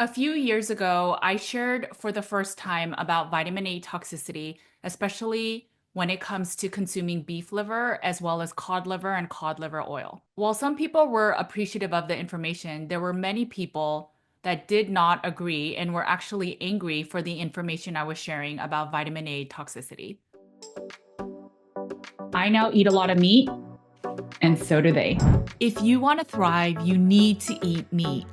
A few years ago, I shared for the first time about vitamin A toxicity, especially when it comes to consuming beef liver as well as cod liver and cod liver oil. While some people were appreciative of the information, there were many people that did not agree and were actually angry for the information I was sharing about vitamin A toxicity. I now eat a lot of meat, and so do they. If you want to thrive, you need to eat meat.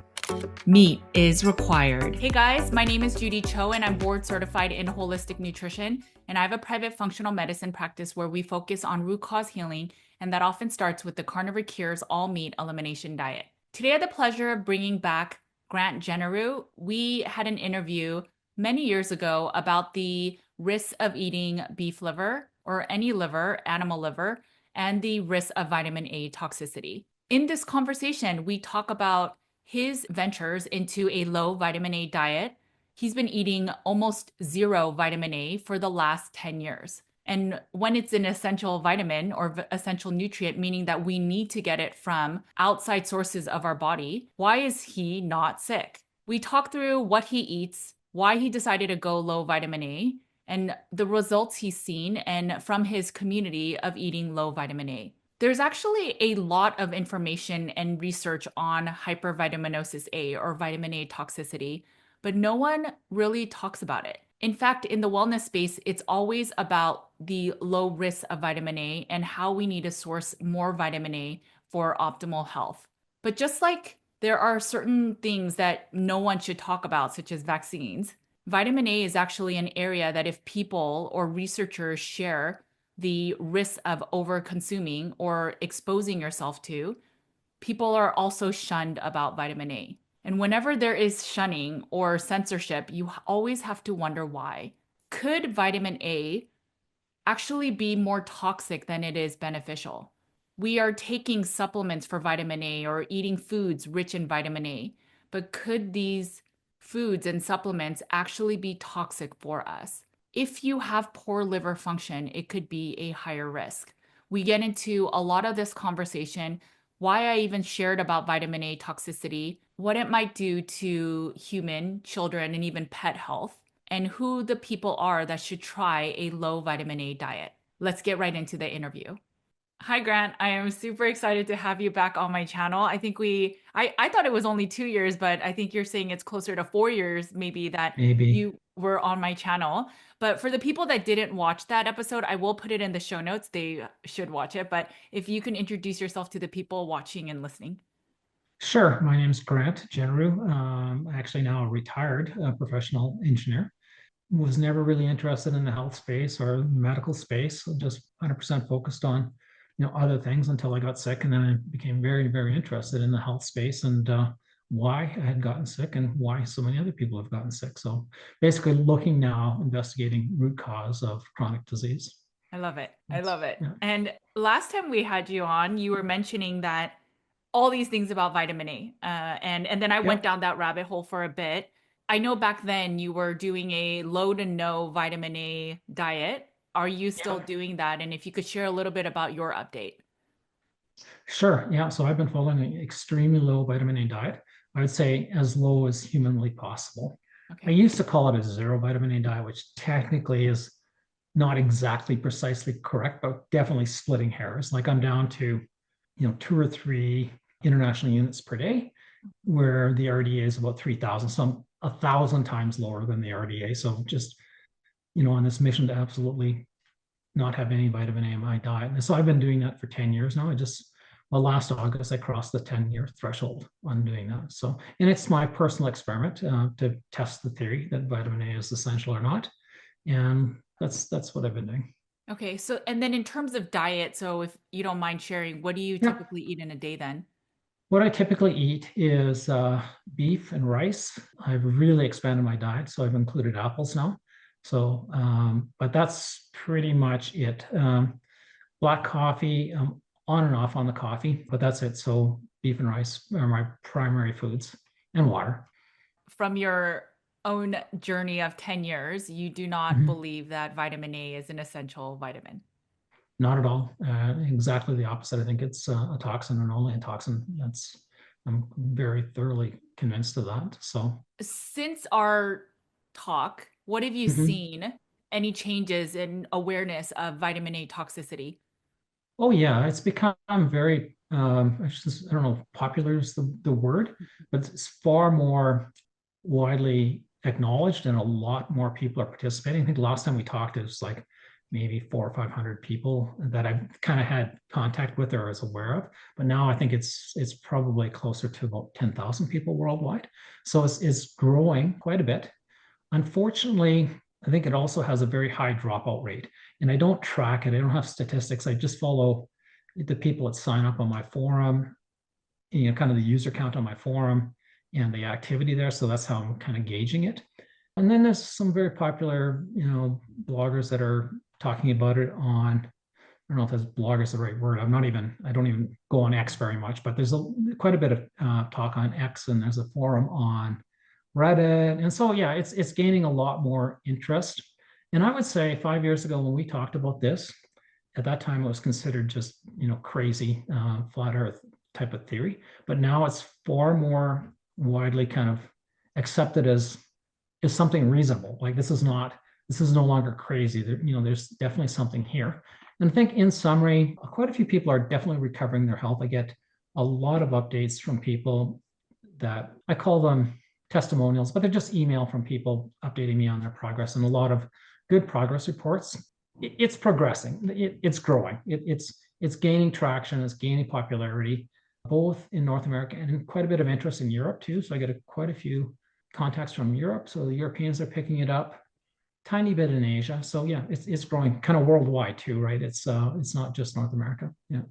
Meat is required. Hey guys, my name is Judy Cho and I'm board certified in holistic nutrition. And I have a private functional medicine practice where we focus on root cause healing, and that often starts with the Carnivore Cure's all meat elimination diet. Today I had the pleasure of bringing back Grant Genereux. We had an interview many years ago about the risks of eating beef liver or any liver, animal liver, and the risk of vitamin A toxicity. In this conversation, we talk about his ventures into a low vitamin A diet. He's been eating almost zero vitamin A for the last 10 years. And when it's an essential vitamin or essential nutrient, meaning that we need to get it from outside sources of our body, why is he not sick? We talk through what he eats, why he decided to go low vitamin A, and the results he's seen and from his community of eating low vitamin A. There's actually a lot of information and research on hypervitaminosis A or vitamin A toxicity, but no one really talks about it. In fact, in the wellness space, it's always about the low risk of vitamin A and how we need to source more vitamin A for optimal health. But just like there are certain things that no one should talk about, such as vaccines, vitamin A is actually an area that if people or researchers share the risk of over consuming or exposing yourself to, people are also shunned about vitamin A. And whenever there is shunning or censorship, you always have to wonder why. Could vitamin A actually be more toxic than it is beneficial? We are taking supplements for vitamin A or eating foods rich in vitamin A, but could these foods and supplements actually be toxic for us? If you have poor liver function, it could be a higher risk. We get into a lot of this conversation, why I even shared about vitamin A toxicity, what it might do to human, children, and even pet health, and who the people are that should try a low vitamin A diet. Let's get right into the interview. Hi, Grant. I am super excited to have you back on my channel. I thought it was only 2 years, but I think you're saying it's closer to 4 years, maybe, that Maybe. you were on my channel. But for the people that didn't watch that episode, I will put it in the show notes. They should watch it. But if you can introduce yourself to the people watching and listening. Sure. My name's Grant Genereux. Actually now a retired professional engineer. Was never really interested in the health space or medical space. So just 100% focused on, other things until I got sick, and then I became very, very interested in the health space and why I had gotten sick and why so many other people have gotten sick. So basically, looking now, investigating root cause of chronic disease. I love it. I That's love it. yeah, And last time we had you on, you were mentioning that all these things about vitamin A. And then I went yep, down that rabbit hole for a bit. I know back then you were doing a low to no vitamin A diet. Are you still yeah. doing that? And if you could share a little bit about your update. Sure. Yeah. So I've been following an extremely low vitamin A diet. I would say as low as humanly possible. I Okay. used to call it a zero vitamin A diet, which technically is not exactly precisely correct, but definitely splitting hairs. Like I'm down to, 2 or 3 international units per day, where the RDA is about 3,000, some 1,000 times lower than the RDA. So just, on this mission to absolutely not have any vitamin A in my diet. And so I've been doing that for 10 years now. Well, last August, I crossed the 10-year threshold on doing that. So, and it's my personal experiment to test the theory that vitamin A is essential or not. And that's what I've been doing. Okay. So, and then in terms of diet, so if you don't mind sharing, what do you Yeah. typically eat in a day then? What I typically eat is beef and rice. I've really expanded my diet, so I've included apples now. So, but that's pretty much it. Black coffee, on and off on the coffee, but that's it. So beef and rice are my primary foods, and water. From your own journey of 10 years, you do not Mhm. believe that vitamin A is an essential vitamin. Not at all. Exactly the opposite. I think it's a toxin and only a toxin. I'm very thoroughly convinced of that. So, Since our talk, what have you mhm. seen? Any changes in awareness of vitamin A toxicity? Oh yeah, it's become very, I don't know, if popular is the word, but it's far more widely acknowledged and a lot more people are participating. I think last time we talked, it was like maybe 400 or 500 people that I've kind of had contact with or was aware of. But now I think it's probably closer to about 10,000 people worldwide. So it's growing quite a bit. Unfortunately, I think it also has a very high dropout rate. And I don't track it. I don't have statistics. I just follow the people that sign up on my forum, kind of the user count on my forum and the activity there. So that's how I'm kind of gauging it. And then there's some very popular, bloggers that are talking about it on, I don't know if that's blogger is the right word. I don't even go on X very much, but there's quite a bit of talk on X, and there's a forum on Reddit. And so, yeah, it's gaining a lot more interest. And I would say 5 years ago when we talked about this, at that time it was considered just, crazy, flat earth type of theory. But now it's far more widely kind of accepted as something reasonable. Like this is no longer crazy. There's definitely something here. And I think in summary, quite a few people are definitely recovering their health. I get a lot of updates from people that I call them testimonials, but they're just email from people updating me on their progress, and a lot of good progress reports. It's progressing. It's growing. It's gaining traction. It's gaining popularity, both in North America and quite a bit of interest in Europe too. So I get quite a few contacts from Europe. So the Europeans are picking it up. Tiny bit in Asia. So yeah, it's growing kind of worldwide too, right? It's not just North America. Yeah.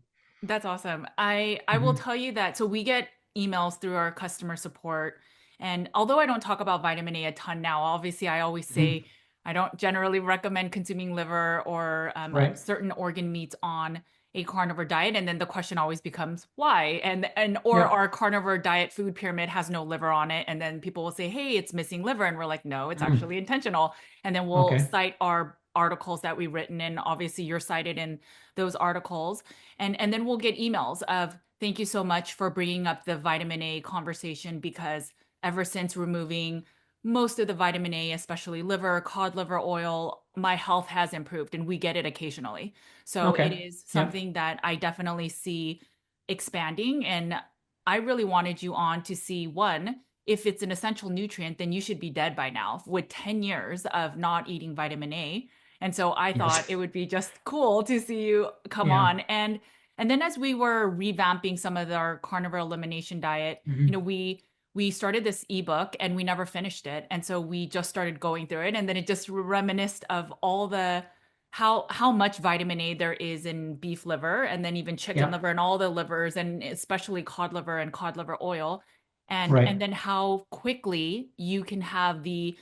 That's awesome. I will Mhm. tell you that so we get emails through our customer support, and although I don't talk about vitamin A a ton now, obviously I always Mhm. say I don't generally recommend consuming liver or Right. certain organ meats on a carnivore diet, and then the question always becomes why, and or Yeah. our carnivore diet food pyramid has no liver on it, and then people will say, hey, it's missing liver, and we're like, no, it's Mhm. actually intentional, and then we'll Okay. cite our articles that we've written, and obviously you're cited in those articles, and then we'll get emails of thank you so much for bringing up the vitamin A conversation, because ever since removing most of the vitamin A, especially liver, cod liver oil, my health has improved, and we get it occasionally. So it Okay. is Yeah. something that I definitely see expanding. And I really wanted you on to see, one, if it's an essential nutrient, then you should be dead by now with 10 years of not eating vitamin A. And so I thought Yes. it would be just cool to see you come Yeah. on. And then as we were revamping some of our carnivore elimination diet, Mhm. we started this ebook and we never finished it. And so we just started going through it, and then it just reminisced of all the how much vitamin A there is in beef liver, and then even chicken Yeah. liver and all the livers, and especially cod liver and cod liver oil. And Right. then how quickly you can have the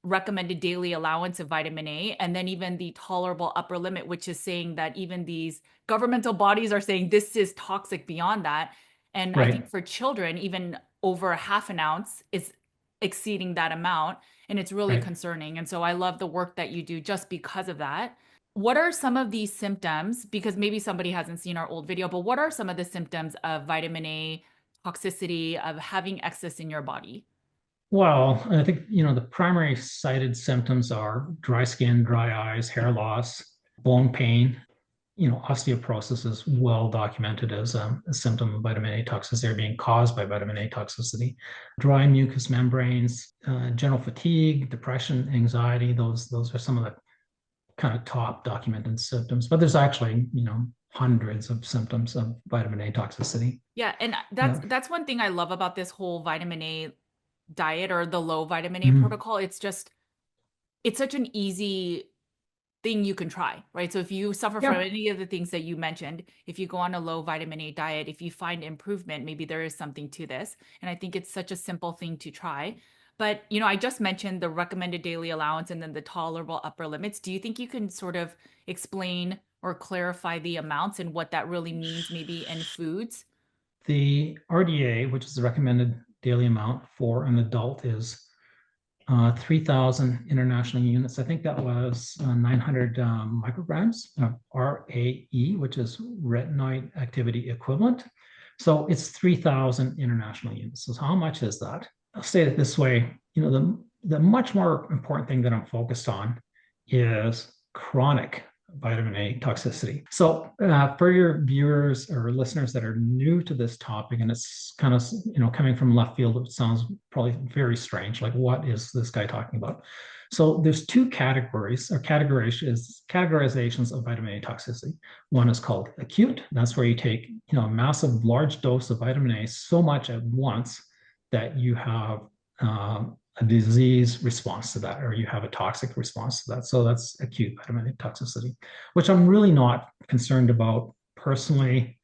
recommended daily allowance of vitamin A, and then even the tolerable upper limit, which is saying that even these governmental bodies are saying this is toxic beyond that. And I think Right. for children, even over a half an ounce is exceeding that amount. And it's really Right. concerning. And so I love the work that you do just because of that. What are some of these symptoms? Because maybe somebody hasn't seen our old video, but what are some of the symptoms of vitamin A toxicity, of having excess in your body? Well, I think, the primary cited symptoms are dry skin, dry eyes, hair loss, bone pain. Osteoporosis is well documented as a symptom of vitamin A toxicity or being caused by vitamin A toxicity. Dry mucous membranes, general fatigue, depression, anxiety. Those are some of the kind of top documented symptoms. But there's actually, hundreds of symptoms of vitamin A toxicity. Yeah, and Yeah. that's one thing I love about this whole vitamin A diet or the low vitamin A Mhm. protocol. It's such an easy thing you can try, right? So if you suffer from Yeah. any of the things that you mentioned, if you go on a low vitamin A diet, if you find improvement, maybe there is something to this. And I think it's such a simple thing to try. But, I just mentioned the recommended daily allowance and then the tolerable upper limits. Do you think you can sort of explain or clarify the amounts and what that really means maybe in foods? The RDA, which is the recommended daily amount for an adult, is 3,000 international units. I think that was 900 micrograms of RAE, which is retinoid activity equivalent. So it's 3,000 international units. So how much is that? I'll state it this way. The much more important thing that I'm focused on is chronic vitamin A toxicity. So for your viewers or listeners that are new to this topic, and it's kind of coming from left field, it sounds probably very strange. Like, what is this guy talking about? So there's two categories or categorizations of vitamin A toxicity. One is called acute. That's where you take a massive, large dose of vitamin A, so much at once that you have a disease response to that, or you have a toxic response to that. So that's acute vitamin A toxicity, which I'm really not concerned about personally.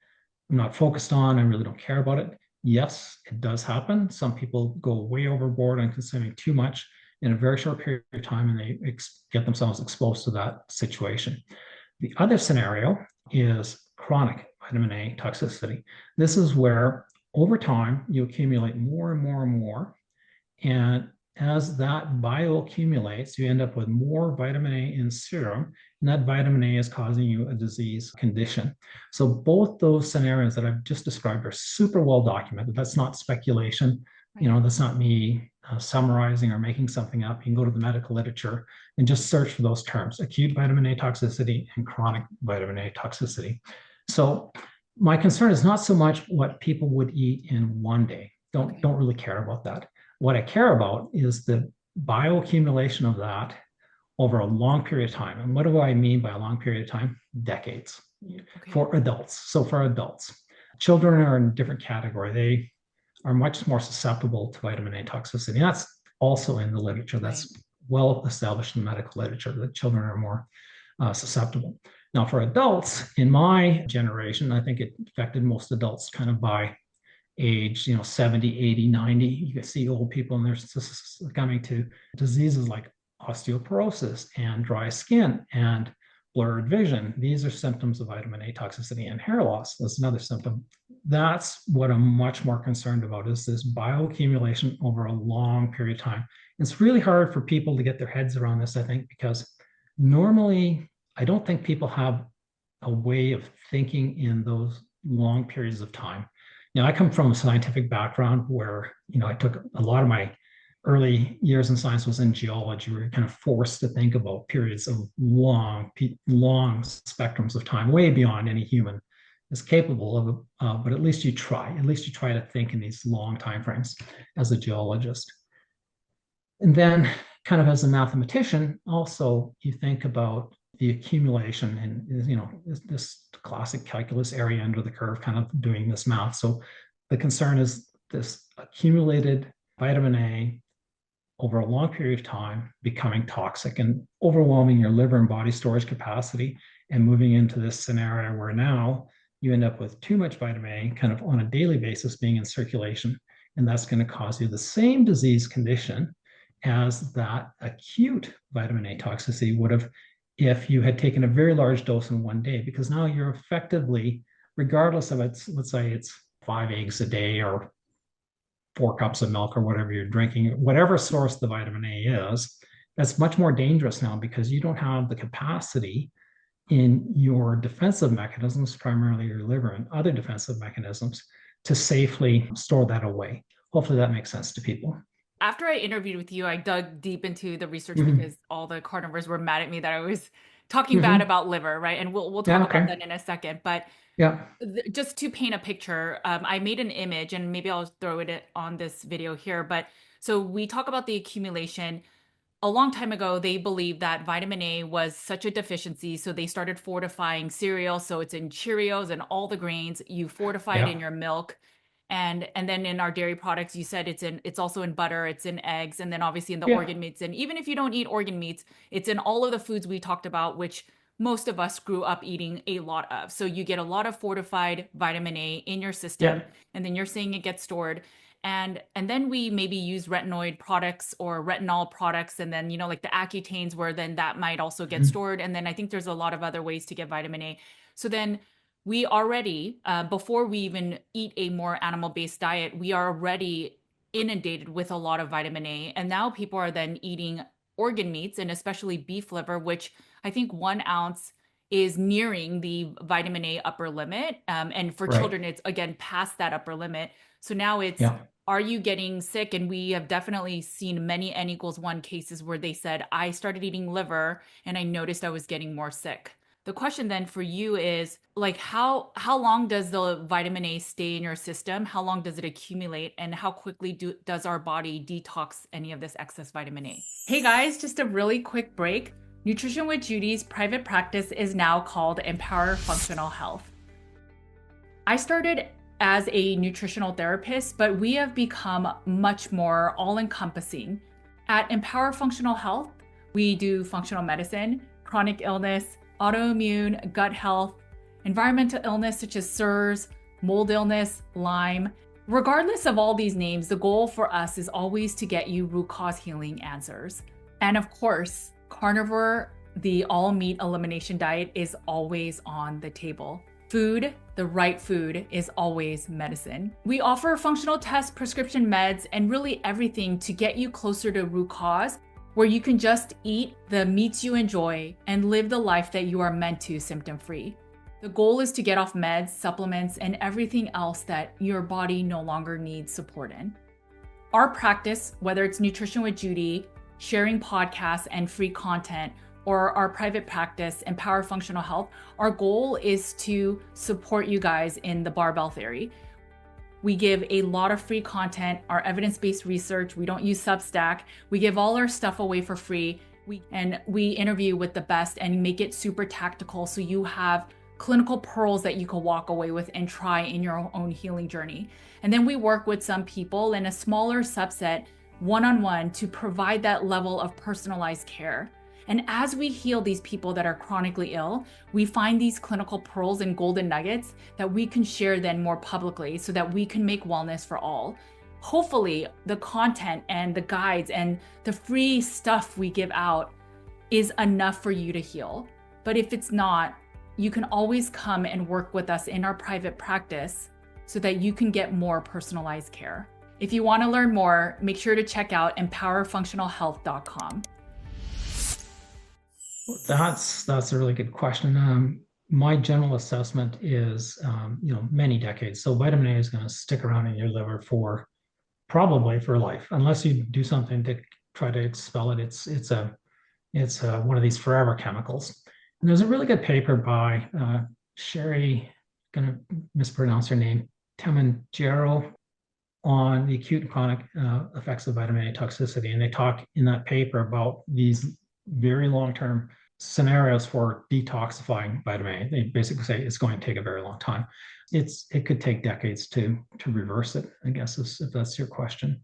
I'm not focused on. I really don't care about it. Yes, it does happen. Some people go way overboard on consuming too much in a very short period of time, and they get themselves exposed to that situation. The other scenario is chronic vitamin A toxicity. This is where over time you accumulate more and more and more. And as that bioaccumulates, you end up with more vitamin A in serum, and that vitamin A is causing you a disease condition. So both those scenarios that I've just described are super well documented. That's not speculation. That's not me summarizing or making something up. You can go to the medical literature and just search for those terms: acute vitamin A toxicity and chronic vitamin A toxicity. So my concern is not so much what people would eat in one day. Don't really care about that. What I care about is the bioaccumulation of that over a long period of time. And what do I mean by a long period of time? Decades for adults. So for adults, children are in a different category. They are much more susceptible to vitamin A toxicity. And that's also in the literature. That's well established in the medical literature that children are more susceptible. Now, for adults, in my generation, I think it affected most adults kind of by age 70, 80, 90. You can see old people and they're succumbing to diseases like osteoporosis and dry skin and blurred vision. These are symptoms of vitamin A toxicity, and hair loss. That's another symptom. That's what I'm much more concerned about, is this bioaccumulation over a long period of time. It's really hard for people to get their heads around this, I think, because normally I don't think people have a way of thinking in those long periods of time. I come from a scientific background where, I took a lot of my early years in science was in geology. We were kind of forced to think about periods of long spectrums of time, way beyond any human is capable of. But at least you try. At least you try to think in these long time frames as a geologist. And then, kind of as a mathematician, also you think about the accumulation and this classic calculus area under the curve, kind of doing this math. So the concern is this accumulated vitamin A over a long period of time becoming toxic and overwhelming your liver and body storage capacity, and moving into this scenario where now you end up with too much vitamin A kind of on a daily basis being in circulation. And that's going to cause you the same disease condition as that acute vitamin A toxicity would have if you had taken a very large dose in one day, because now you're effectively, regardless of it's, let's say it's 5 eggs a day or 4 cups of milk or whatever you're drinking, whatever source the vitamin A is, that's much more dangerous now because you don't have the capacity in your defensive mechanisms, primarily your liver and other defensive mechanisms, to safely store that away. Hopefully that makes sense to people. After I interviewed with you, I dug deep into the research because all the carnivores were mad at me that I was talking bad about liver, right? And we'll talk about that in a second. But just to paint a picture, I made an image, and maybe I'll throw it on this video here. But so we talk about the accumulation. A long time ago, they believed that vitamin A was such a deficiency, so they started fortifying cereal. So it's in Cheerios and all the grains. You fortify it in your milk. And then in our dairy products, you said it's also in butter, it's in eggs, and then obviously in the organ meats. And even if you don't eat organ meats, it's in all of the foods we talked about, which most of us grew up eating a lot of. So you get a lot of fortified vitamin A in your system, and then you're saying it gets stored. And then we maybe use retinoid products or retinol products, and then like the Accutanes, where then that might also get stored. And then I think there's a lot of other ways to get vitamin A. So then we already, before we even eat a more animal-based diet, we are already inundated with a lot of vitamin A. And now people are then eating organ meats, and especially beef liver, which I think 1 ounce is nearing the vitamin A upper limit. And for Right. children, it's again past that upper limit. So now it's, Yeah. are you getting sick? And we have definitely seen many N=1 cases where they said, I started eating liver and I noticed I was getting more sick. The question then for you is like how long does the vitamin A stay in your system? How long does it accumulate? And how quickly does our body detox any of this excess vitamin A? Hey guys, just a really quick break. Nutrition with Judy's private practice is now called Empower Functional Health. I started as a nutritional therapist, but we have become much more all-encompassing. At Empower Functional Health, we do functional medicine, chronic illness, autoimmune, gut health, environmental illness such as SIRS, mold illness, Lyme. Regardless of all these names, the goal for us is always to get you root cause healing answers. And of course, carnivore, the all meat elimination diet is always on the table. Food, the right food, is always medicine. We offer functional tests, prescription meds, and really everything to get you closer to root cause, where you can just eat the meats you enjoy and live the life that you are meant to symptom-free. The goal is to get off meds, supplements, and everything else that your body no longer needs support in. Our practice, whether it's Nutrition with Judy, sharing podcasts and free content, or our private practice, Empower Functional Health, our goal is to support you guys in the barbell theory. We give a lot of free content, our evidence-based research. We don't use Substack. We give all our stuff away for free. We interview with the best and make it super tactical so you have clinical pearls that you can walk away with and try in your own healing journey. And then we work with some people in a smaller subset, one-on-one, to provide that level of personalized care. And as we heal these people that are chronically ill, we find these clinical pearls and golden nuggets that we can share then more publicly so that we can make wellness for all. Hopefully, the content and the guides and the free stuff we give out is enough for you to heal. But if it's not, you can always come and work with us in our private practice so that you can get more personalized care. If you want to learn more, make sure to check out empowerfunctionalhealth.com. That's a really good question. My general assessment is, many decades. So vitamin A is going to stick around in your liver for probably for life, unless you do something to try to expel it. It's one of these forever chemicals. And there's a really good paper by Sherry, going to mispronounce her name, Temangero, on the acute and chronic effects of vitamin A toxicity. And they talk in that paper about these very long-term scenarios for detoxifying vitamin A. They basically say it's going to take a very long time. It could take decades to reverse it, I guess, if that's your question.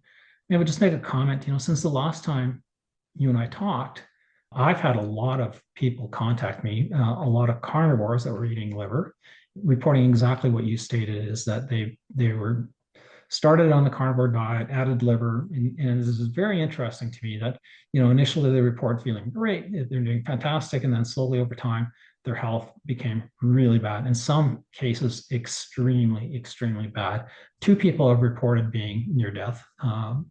I would just make a comment, since the last time you and I talked, I've had a lot of people contact me, a lot of carnivores that were eating liver, reporting exactly what you stated, is that they were started on the carnivore diet, added liver, and this is very interesting to me that, initially they report feeling great, they're doing fantastic, and then slowly over time, their health became really bad. In some cases, extremely, extremely bad. 2 people have reported being near death on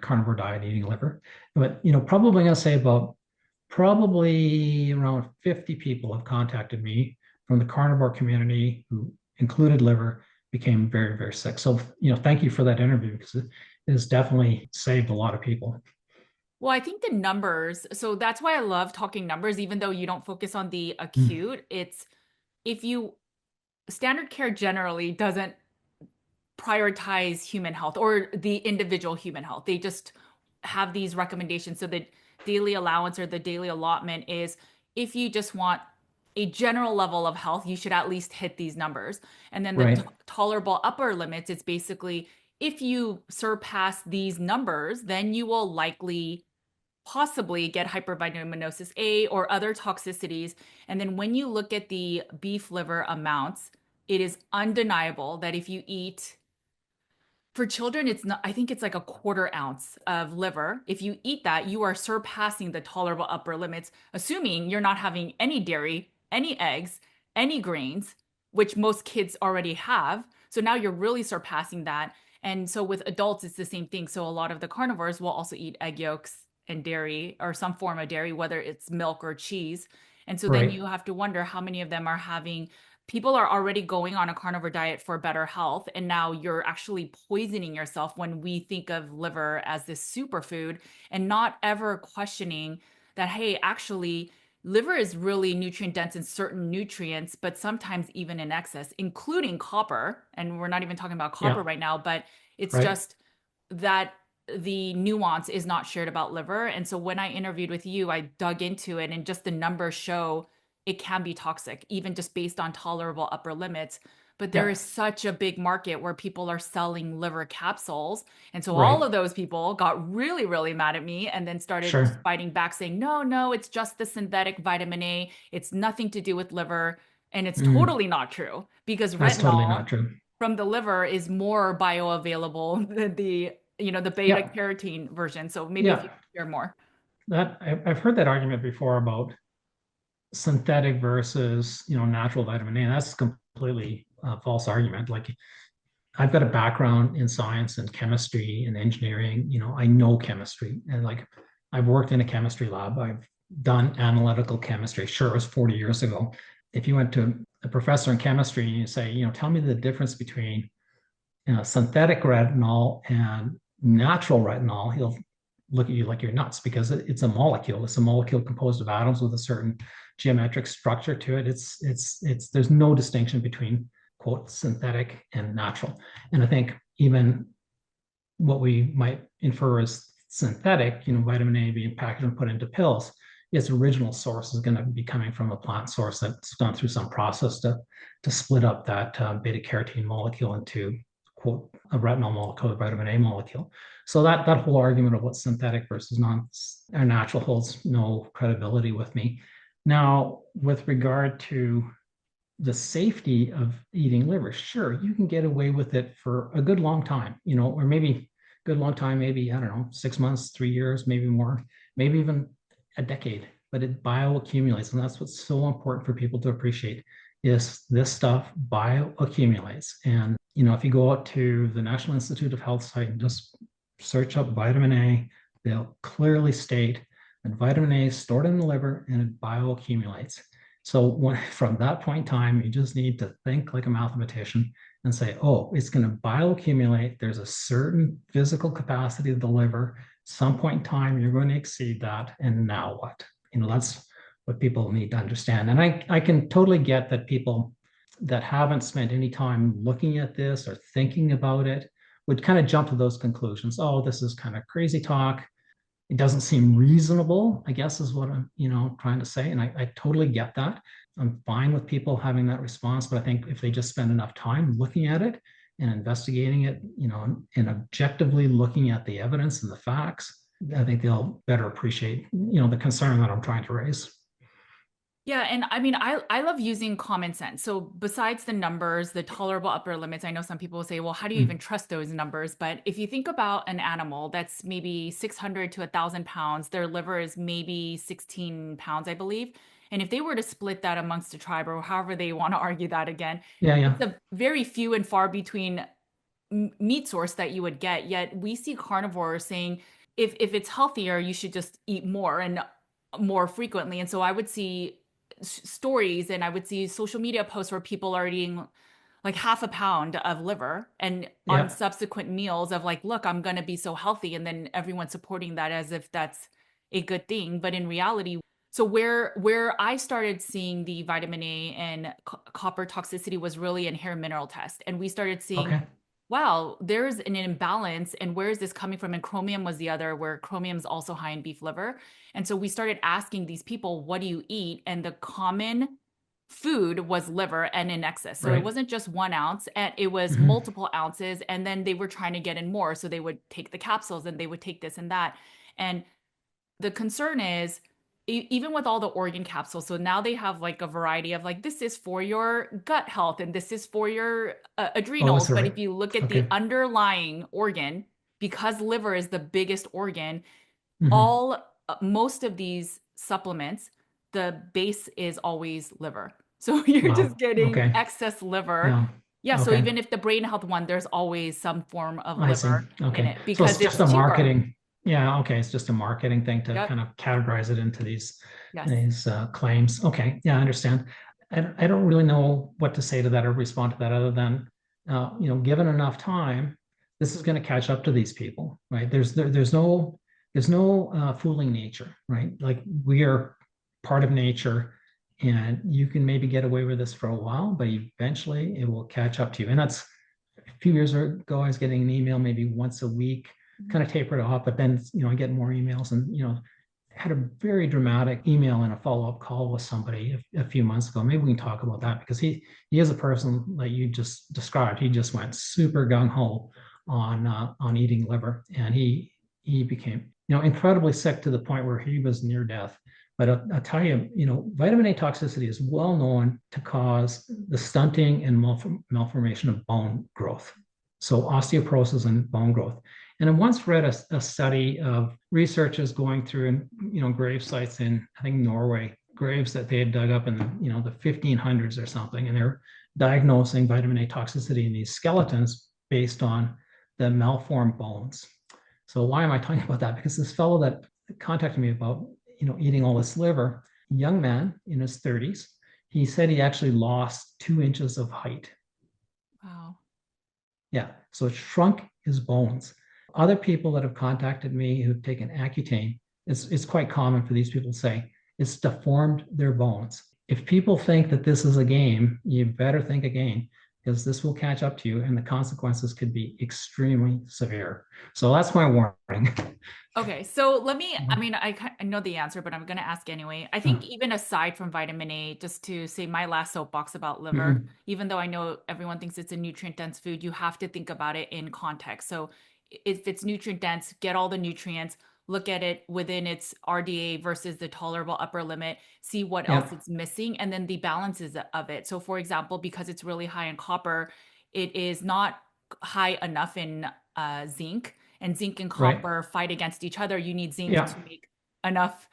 carnivore diet eating liver. But, probably going to say probably around 50 people have contacted me from the carnivore community who included liver, became very, very sick. So, thank you for that interview, because it has definitely saved a lot of people. Well, I think the numbers, so that's why I love talking numbers, even though you don't focus on the acute. It's if you, standard care generally doesn't prioritize human health or the individual human health. They just have these recommendations. So the daily allowance or the daily allotment is if you just want a general level of health, you should at least hit these numbers. And then the Right. tolerable upper limits, it's basically if you surpass these numbers, then you will likely possibly get hypervitaminosis A or other toxicities. And then when you look at the beef liver amounts, it is undeniable that if you eat, for children, it's not, I think it's like a quarter ounce of liver. If you eat that, you are surpassing the tolerable upper limits, assuming you're not having any dairy, any eggs, any grains, which most kids already have. So now you're really surpassing that. And so with adults, it's the same thing. So a lot of the carnivores will also eat egg yolks and dairy or some form of dairy, whether it's milk or cheese. And so then Right. you have to wonder how many of them are having, people are already going on a carnivore diet for better health. And now you're actually poisoning yourself when we think of liver as this superfood and not ever questioning that, hey, actually, liver is really nutrient dense in certain nutrients, but sometimes even in excess, including copper. And we're not even talking about copper Yeah. right now, but it's Right. just that the nuance is not shared about liver. And so when I interviewed with you, I dug into it, and just the numbers show it can be toxic, even just based on tolerable upper limits. But there Yeah. is such a big market where people are selling liver capsules. And so all Right. of those people got really, really mad at me and then started Sure. fighting back, saying, no, no, it's just the synthetic vitamin A. It's nothing to do with liver. And it's Mm, totally not true, because that's totally not retinol true. from the liver is more bioavailable than the beta Yeah. carotene version. So maybe if you Yeah. could share more. I've heard that argument before about synthetic versus, natural vitamin A. And that's completely a false argument. Like, I've got a background in science and chemistry and engineering. I know chemistry, and like, I've worked in a chemistry lab. I've done analytical chemistry. Sure, it was 40 years ago. If you went to a professor in chemistry and you say, tell me the difference between synthetic retinol and natural retinol, he'll look at you like you're nuts, because it's a molecule. It's a molecule composed of atoms with a certain geometric structure to it. It's there's no distinction between, quote, synthetic and natural. And I think even what we might infer as synthetic, vitamin A being packaged and put into pills, its original source is going to be coming from a plant source that's done through some process to split up that beta carotene molecule into, quote, a retinol molecule, a vitamin A molecule. So that whole argument of what's synthetic versus non or natural holds no credibility with me. Now, with regard to the safety of eating liver, sure, you can get away with it for a good long time, or maybe good long time, maybe, I don't know, 6 months, 3 years, maybe more, maybe even a decade, but it bioaccumulates. And that's what's so important for people to appreciate, is this stuff bioaccumulates. And, if you go out to the National Institute of Health site and just search up vitamin A, they'll clearly state that vitamin A is stored in the liver and it bioaccumulates. So from that point in time, you just need to think like a mathematician and say, oh, it's going to bioaccumulate. There's a certain physical capacity of the liver. Some point in time, you're going to exceed that. And now what? That's what people need to understand. And I can totally get that people that haven't spent any time looking at this or thinking about it would kind of jump to those conclusions. Oh, this is kind of crazy talk. It doesn't seem reasonable, I guess, is what I'm, trying to say. And I totally get that. I'm fine with people having that response, but I think if they just spend enough time looking at it and investigating it, and objectively looking at the evidence and the facts, I think they'll better appreciate, the concern that I'm trying to raise. Yeah, and I mean, I love using common sense. So besides the numbers, the tolerable upper limits, I know some people will say, well, how do you even Mm. trust those numbers? But if you think about an animal that's maybe 600 to 1,000 pounds, their liver is maybe 16 pounds, I believe. And if they were to split that amongst a tribe, or however they want to argue that again, Yeah, it's yeah. a very few and far between meat source that you would get. Yet we see carnivores saying, if it's healthier, you should just eat more and more frequently. And so I would see stories, and I would see social media posts where people are eating like half a pound of liver, and on Yeah. subsequent meals of like, look, I'm going to be so healthy. And then everyone supporting that as if that's a good thing. But in reality, so where I started seeing the vitamin A and copper toxicity was really in hair mineral test. And we started seeing, Okay. wow, there's an imbalance. And where is this coming from? And chromium was the other, where chromium is also high in beef liver. And so we started asking these people, what do you eat? And the common food was liver and in excess. So it Right. wasn't just 1 ounce, and it was Hmm. multiple ounces. And then they were trying to get in more. So they would take the capsules and they would take this and that. And the concern is, even with all the organ capsules, so now they have like a variety of like, this is for your gut health and this is for your Oh, adrenals. that's But right. if you look at the Okay. underlying organ, because liver is the biggest organ, Hmm. all most of these supplements, the base is always liver. So you're just Wow. getting Okay. excess liver. Yeah. Yeah, so Okay. even if the brain health one, there's always some form of I see. liver in Okay. it So it's because just it's a cheaper. marketing. Yeah. Okay. It's just a marketing thing to Yep. kind of categorize it into these. Yes. these claims. Okay, yeah, I understand. I don't really know what to say to that or respond to that other than, given enough time, this is going to catch up to these people, right? There's no fooling nature, right? Like we are part of nature, and you can maybe get away with this for a while, but eventually it will catch up to you. And that's a few years ago, I was getting an email maybe once a week, kind of tapered off, but then I get more emails, and had a very dramatic email and a follow-up call with somebody a few months ago. Maybe we can talk about that, because he is a person like you just described. He just went super gung-ho on eating liver, and he became incredibly sick to the point where he was near death. But I'll tell you, vitamin A toxicity is well known to cause the stunting and malformation of bone growth. So osteoporosis and bone growth. And I once read a study of researchers going through, grave sites in, I think, Norway, graves that they had dug up in the 1500s or something, and they're diagnosing vitamin A toxicity in these skeletons based on the malformed bones. So why am I talking about that? Because this fellow that contacted me about, eating all this liver, young man in his 30s, he said he actually lost 2 inches of height. Wow. Yeah, so it shrunk his bones. Other people that have contacted me who've taken Accutane, it's quite common for these people to say it's deformed their bones. If people think that this is a game, you better think again, because this will catch up to you and the consequences could be extremely severe. So that's my warning. Okay, so I know the answer, but I'm going to ask anyway. I think even aside from vitamin A, just to say my last soapbox about liver, Mhm. even though I know everyone thinks it's a nutrient dense food, you have to think about it in context. So if it's nutrient dense, get all the nutrients, look at it within its RDA versus the tolerable upper limit, see what else Yeah, it's missing, and then the balances of it. So for example, because it's really high in copper, it is not high enough in zinc, and zinc and right. copper fight against each other. You need zinc Yeah, to make enough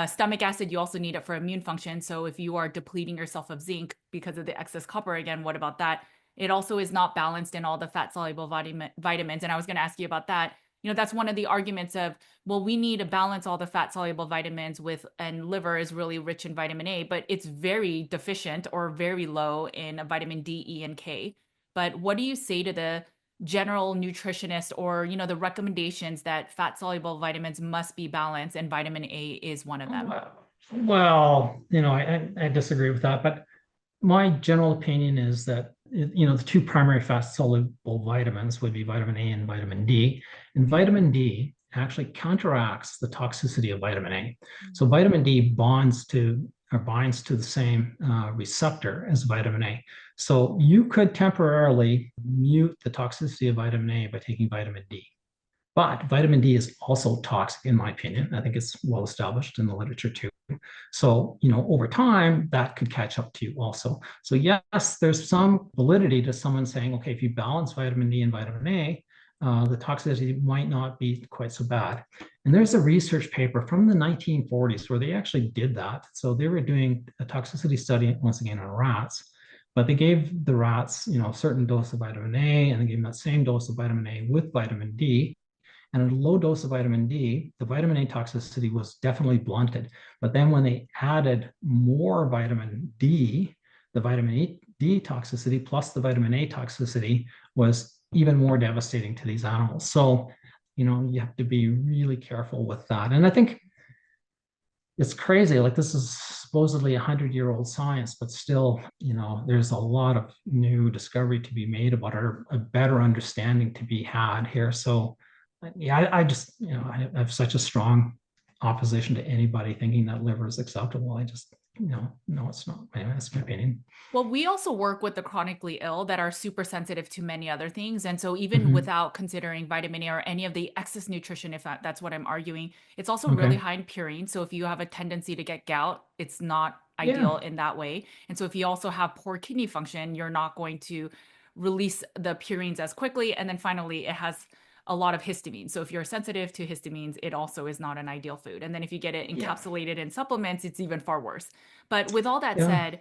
stomach acid. You also need it for immune function. So if you are depleting yourself of zinc because of the excess copper, again, what about that? It also is not balanced in all the fat soluble vitamins. And I was going to ask you about that. That's one of the arguments of, well, we need to balance all the fat soluble vitamins with, and liver is really rich in vitamin A, but it's very deficient or very low in vitamin D, E, and K. But what do you say to the general nutritionist, or the recommendations that fat soluble vitamins must be balanced and vitamin A is one of them? well, I disagree with that, but my general opinion is that the two primary fat soluble vitamins would be vitamin A and vitamin D. And Okay. vitamin D actually counteracts the toxicity of vitamin A. So vitamin D bonds to or binds to the same receptor as vitamin A. So you could temporarily mute the toxicity of vitamin A by taking vitamin D. But vitamin D is also toxic, in my opinion. I think it's well established in the literature too. So, over time, that could catch up to you also. So, yes, there's some validity to someone saying, okay, if you balance vitamin D and vitamin A, the toxicity might not be quite so bad. And there's a research paper from the 1940s where they actually did that. So they were doing a toxicity study, once again, on rats, but they gave the rats, a certain dose of vitamin A, and they gave them that same dose of vitamin A with vitamin D. And at a low dose of vitamin D, the vitamin A toxicity was definitely blunted. But then when they added more vitamin D, the vitamin D toxicity plus the vitamin A toxicity was even more devastating to these animals. So, you have to be really careful with that. And I think it's crazy. Like this is supposedly 100-year-old science, but still, there's a lot of new discovery to be made about a better understanding to be had here. So, yeah, I just, I have such a strong opposition to anybody thinking that liver is acceptable. I just, no, it's not. Anyway, that's my opinion. Well, we also work with the chronically ill that are super sensitive to many other things. And so, even Mhm. without considering vitamin A or any of the excess nutrition, if that's what I'm arguing, it's also really Okay. high in purine. So, if you have a tendency to get gout, it's not Yeah. ideal in that way. And so, if you also have poor kidney function, you're not going to release the purines as quickly. And then finally, it has a lot of histamine. So, if you're sensitive to histamines, it also is not an ideal food. And then, if you get it Yeah. encapsulated in supplements, it's even far worse. But with all that Yeah. said,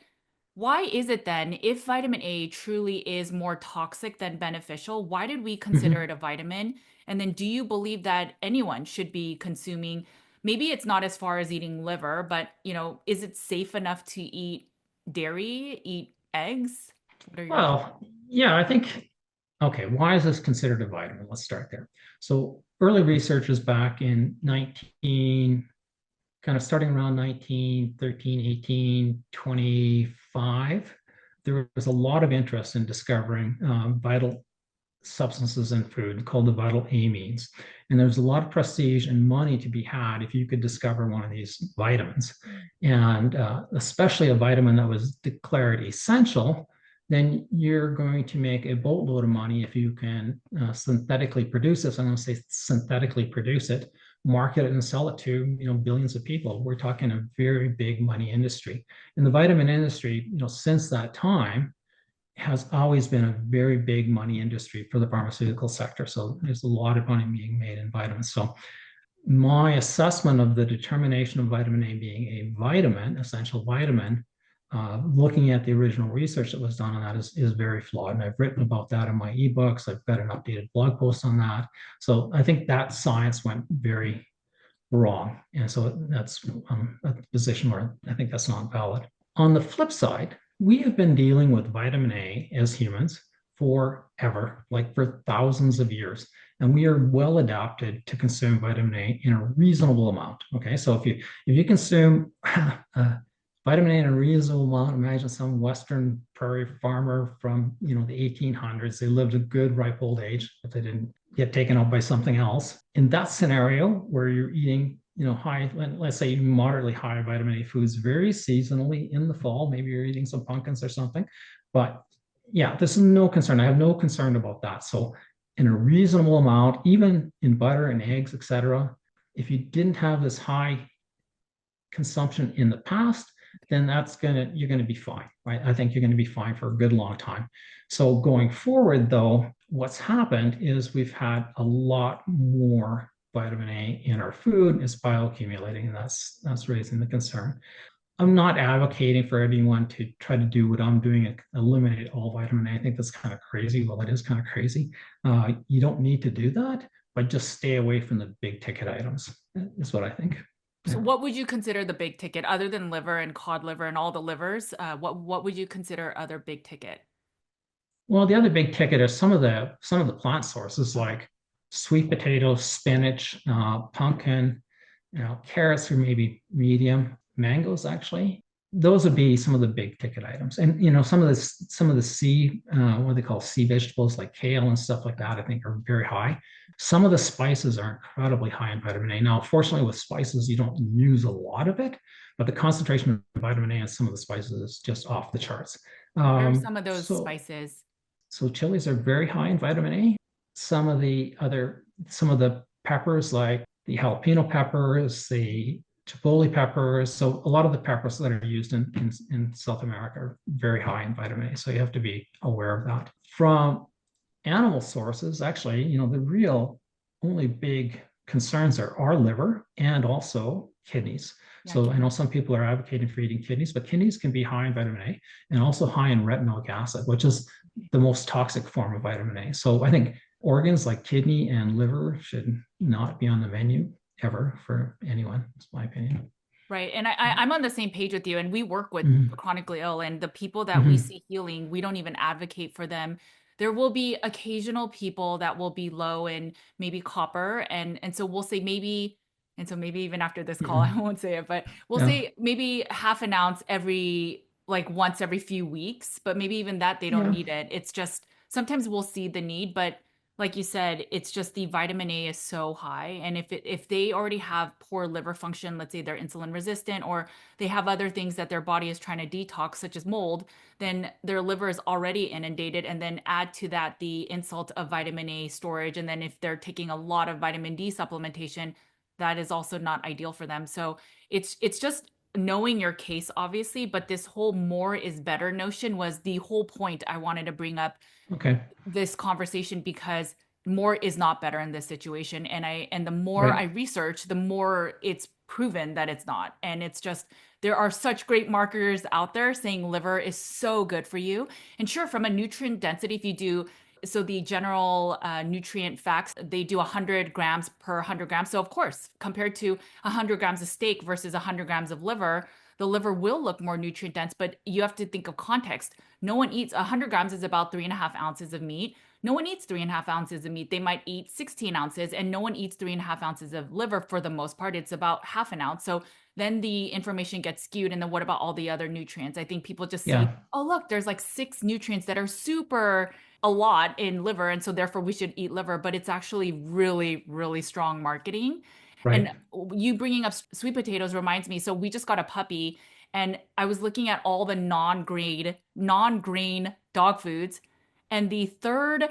why is it then, if vitamin A truly is more toxic than beneficial, why did we consider Mhm. it a vitamin? And then do you believe that anyone should be consuming maybe it's not as far as eating liver, but is it safe enough to eat dairy, eat eggs? What are your thoughts? Well, yeah, I think, okay, why is this considered a vitamin? Let's start there. So early researchers back in 19, kind of starting around 1913, 1825, there was a lot of interest in discovering vital substances in food called the vital amines. And there's a lot of prestige and money to be had if you could discover one of these vitamins. And especially a vitamin that was declared essential, then you're going to make a boatload of money if you can synthetically produce this. I'm going to say synthetically produce it, market it, and sell it to billions of people. We're talking a very big money industry. And the vitamin industry, since that time, has always been a very big money industry for the pharmaceutical sector. So there's a lot of money being made in vitamins. So my assessment of the determination of vitamin A being a vitamin, essential vitamin, looking at the original research that was done on that is very flawed. And I've written about that in my ebooks. I've got an updated blog post on that. So I think that science went very wrong. And so that's a position where I think that's not valid. On the flip side, we have been dealing with vitamin A as humans forever, like for thousands of years. And we are well adapted to consume vitamin A in a reasonable amount. Okay, so if you consume vitamin A in a reasonable amount, imagine some Western prairie farmer from the 1800s. They lived a good ripe old age if they didn't get taken out by something else. In that scenario, where you're eating high, let's say moderately high vitamin A foods very seasonally in the fall, maybe you're eating some pumpkins or something, but yeah, this is no concern. I have no concern about that. So in a reasonable amount, even in butter and eggs, etc., if you didn't have this high consumption in the past, then you're gonna be fine, right? I think you're gonna be fine for a good long time. So going forward, though, what's happened is we've had a lot more vitamin A in our food. It's bioaccumulating, and that's raising the concern. I'm not advocating for everyone to try to do what I'm doing and eliminate all vitamin A. I think that's kind of crazy. Well, it is kind of crazy. You don't need to do that, but just stay away from the big ticket items, is what I think. So Yeah. what would you consider the big ticket other than liver and cod liver and all the livers? What would you consider other big ticket? Well, the other big ticket is some of the plant sources like sweet potatoes, spinach, pumpkin, carrots are maybe medium, mangoes actually. Those would be some of the big ticket items. And some of the sea, what they call sea vegetables like kale and stuff like that, I think are very high. Some of the spices are incredibly high in vitamin A. Now, fortunately, with spices, you don't use a lot of it, but the concentration of vitamin A in some of the spices is just off the charts. What are some of those So spices? so chilies are very high in vitamin A. Some of the peppers, like the jalapeno peppers, the chipotle peppers. So a lot of the peppers that are used in South America are very high in vitamin A. So you have to be aware of that. From animal sources, actually, the real only big concerns are our liver and also kidneys. Yeah, So I know some people are advocating for eating kidneys, but kidneys can be high in vitamin A and also high in retinoic acid, which is the most toxic form of vitamin A. So I think organs like kidney and liver should not be on the menu ever for anyone. That's my opinion. right. And I'm on the same page with you. And we work with the Mhm. chronically ill, and the people that we Mhm. see healing, we don't even advocate for them. There will be occasional people that will be low in maybe copper, and so we'll say maybe, and so maybe even after this call, I Mhm. won't say it, but we'll Yeah. say maybe half an ounce every like once every few weeks, but maybe even that they don't Yeah. need it. It's just sometimes we'll see the need, but like you said, it's just the vitamin A is so high. And if they already have poor liver function, let's say they're insulin resistant or they have other things that their body is trying to detox, such as mold, then their liver is already inundated. And then add to that the insult of vitamin A storage. And then if they're taking a lot of vitamin D supplementation, that is also not ideal for them. So it's just knowing your case, obviously, but this whole more is better notion was the whole point I wanted to bring up Okay. this conversation because more is not better in this situation, and the more I Right. research, the more it's proven that it's not. And it's just there are such great markers out there saying liver is so good for you. And sure, from a nutrient density, if you do So the general nutrient facts, they do 100 grams per 100 grams. So of course, compared to 100 grams of steak versus 100 grams of liver, the liver will look more nutrient dense, but you have to think of context. No one eats 100 grams is about 3.5 ounces of meat. No one eats 3.5 ounces of meat. They might eat 16 ounces, and no one eats 3.5 ounces of liver for the most part. It's about half an ounce. So then the information gets skewed. And then what about all the other nutrients? I think people just see, Yeah, oh, look, there's like 6 nutrients that are super a lot in liver. And so therefore we should eat liver, but it's actually really, really strong marketing. And right, you bringing up sweet potatoes reminds me. So we just got a puppy, and I was looking at all the non-grain dog foods, and the third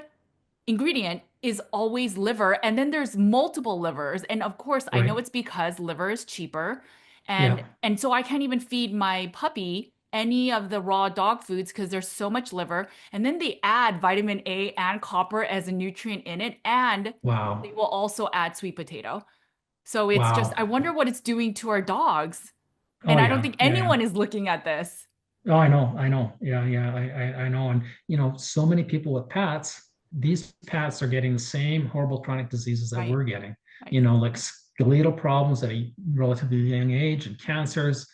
ingredient is always liver, and then there's multiple livers. And of course I know right. it's because liver is cheaper, and Yeah, so I can't even feed my puppy any of the raw dog foods because there's so much liver. And then they add vitamin A and copper as a nutrient in it, and they wow, will also add sweet potato. So it's just, wow. I wonder what it's doing to our dogs. Oh And I don't yeah, think yeah, yeah. anyone is looking at this. Oh, I know. Yeah, yeah, I know. And so many people with pets, these pets are getting the same horrible chronic diseases that Right, we're getting. right. Like skeletal problems at a relatively young age and cancers.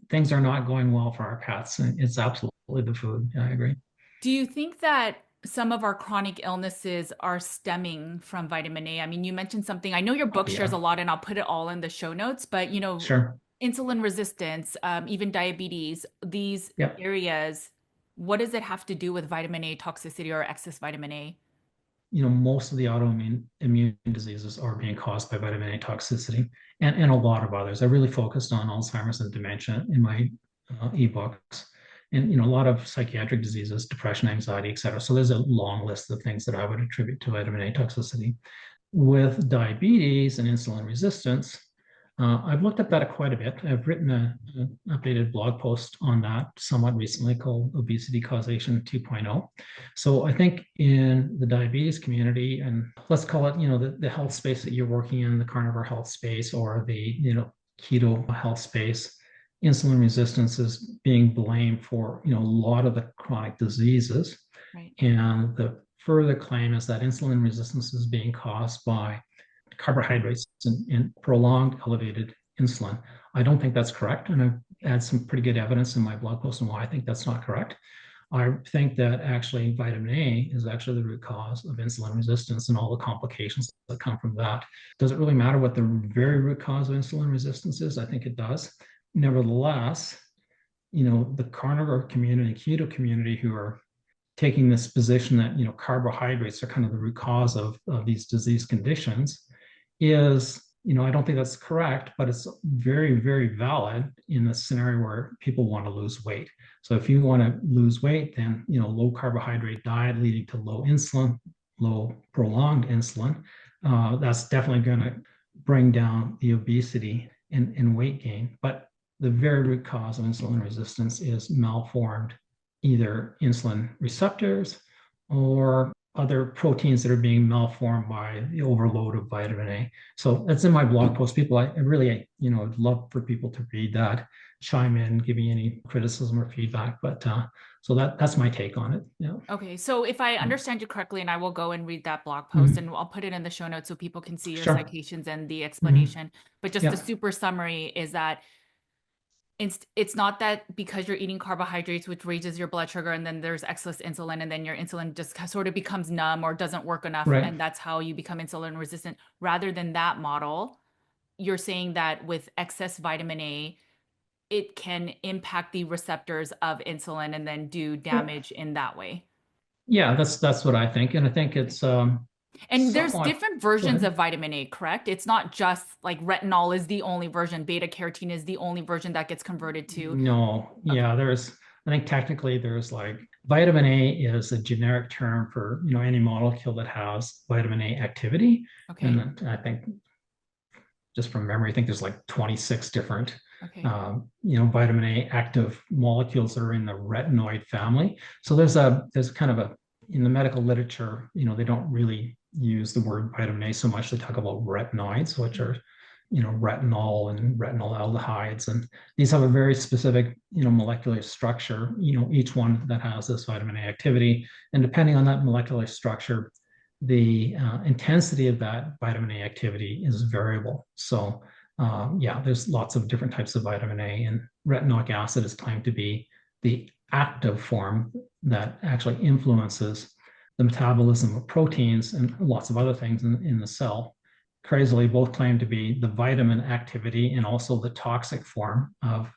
Things are not going well for our pets, and it's absolutely the food. Yeah, I agree. Do you think that some of our chronic illnesses are stemming from vitamin A? I mean, you mentioned something. I know your Oh book shares yeah, a lot, and I'll put it all in the show notes, but sure. insulin resistance, even diabetes, these Yeah. areas, what does it have to do with vitamin A toxicity or excess vitamin A? Most of the autoimmune immune diseases are being caused by vitamin A toxicity and a lot of others. I really focused on Alzheimer's and dementia in my ebooks, and a lot of psychiatric diseases, depression, anxiety, et cetera. So there's a long list of things that I would attribute to vitamin A toxicity. With diabetes and insulin resistance, I've looked at that quite a bit. I've written an updated blog post on that somewhat recently called Obesity Causation 2.0. So I think in the diabetes community, and let's call it, the health space that you're working in, the carnivore health space or the, keto health space, insulin resistance is being blamed for, a lot of the chronic diseases. Right. And the further claim is that insulin resistance is being caused by carbohydrates and prolonged elevated insulin. I don't think that's correct. And I've had some pretty good evidence in my blog post on why I think that's not correct. I think that actually vitamin A is actually the root cause of insulin resistance and all the complications that come from that. Does it really matter what the very root cause of insulin resistance is? I think it does. Nevertheless, the carnivore community, keto community who are taking this position that carbohydrates are kind of the root cause of these disease conditions is, I don't think that's correct, but it's very, very valid in the scenario where people want to lose weight. So if you want to lose weight, then low carbohydrate diet leading to low insulin, low prolonged insulin, that's definitely going to bring down the obesity and weight gain. But the very root cause of insulin resistance is malformed either insulin receptors or other proteins that are being malformed by the overload of vitamin A. So that's in my blog post. People, I really, would love for people to read that, chime in, give me any criticism or feedback. But so that's my take on it. Yeah. Okay, so if I understand you correctly, and I will go and read that blog post and Mhm. I'll put it in the show notes so people can see your Sure. citations and the Mhm. explanation. But just the Yeah. super summary is that it's not that because you're eating carbohydrates, which raises your blood sugar, and then there's excess insulin, and then your insulin just sort of becomes numb or doesn't work enough, Right. and that's how you become insulin resistant. Rather than that model, you're saying that with excess vitamin A, it can impact the receptors of insulin and then do Yeah. damage in that way. Yeah. That's what I think, and I think Okay. it's And there's somewhat. different Go versions ahead. of vitamin A, correct? It's not just like retinol is the only version, beta carotene is the only version that gets converted to. No, Okay. yeah, I think technically there's like vitamin A is a generic term for, any molecule that has vitamin A activity. Okay. And I think just from memory, I think there's like 26 different, Okay. vitamin A active molecules that are in the retinoid family. So there's kind of in the medical literature, they don't really use the word vitamin A so much. They talk about retinoids, which are retinol and retinol aldehydes, and these have a very specific, molecular structure, each one that has this vitamin A activity. And depending on that molecular structure, the intensity of that vitamin A activity is variable. So yeah, there's lots of different types of vitamin A, and retinoic acid is claimed to be the active form that actually influences the metabolism of proteins and lots of other things in the cell. Crazily, both claim to be the vitamin activity and also the toxic form of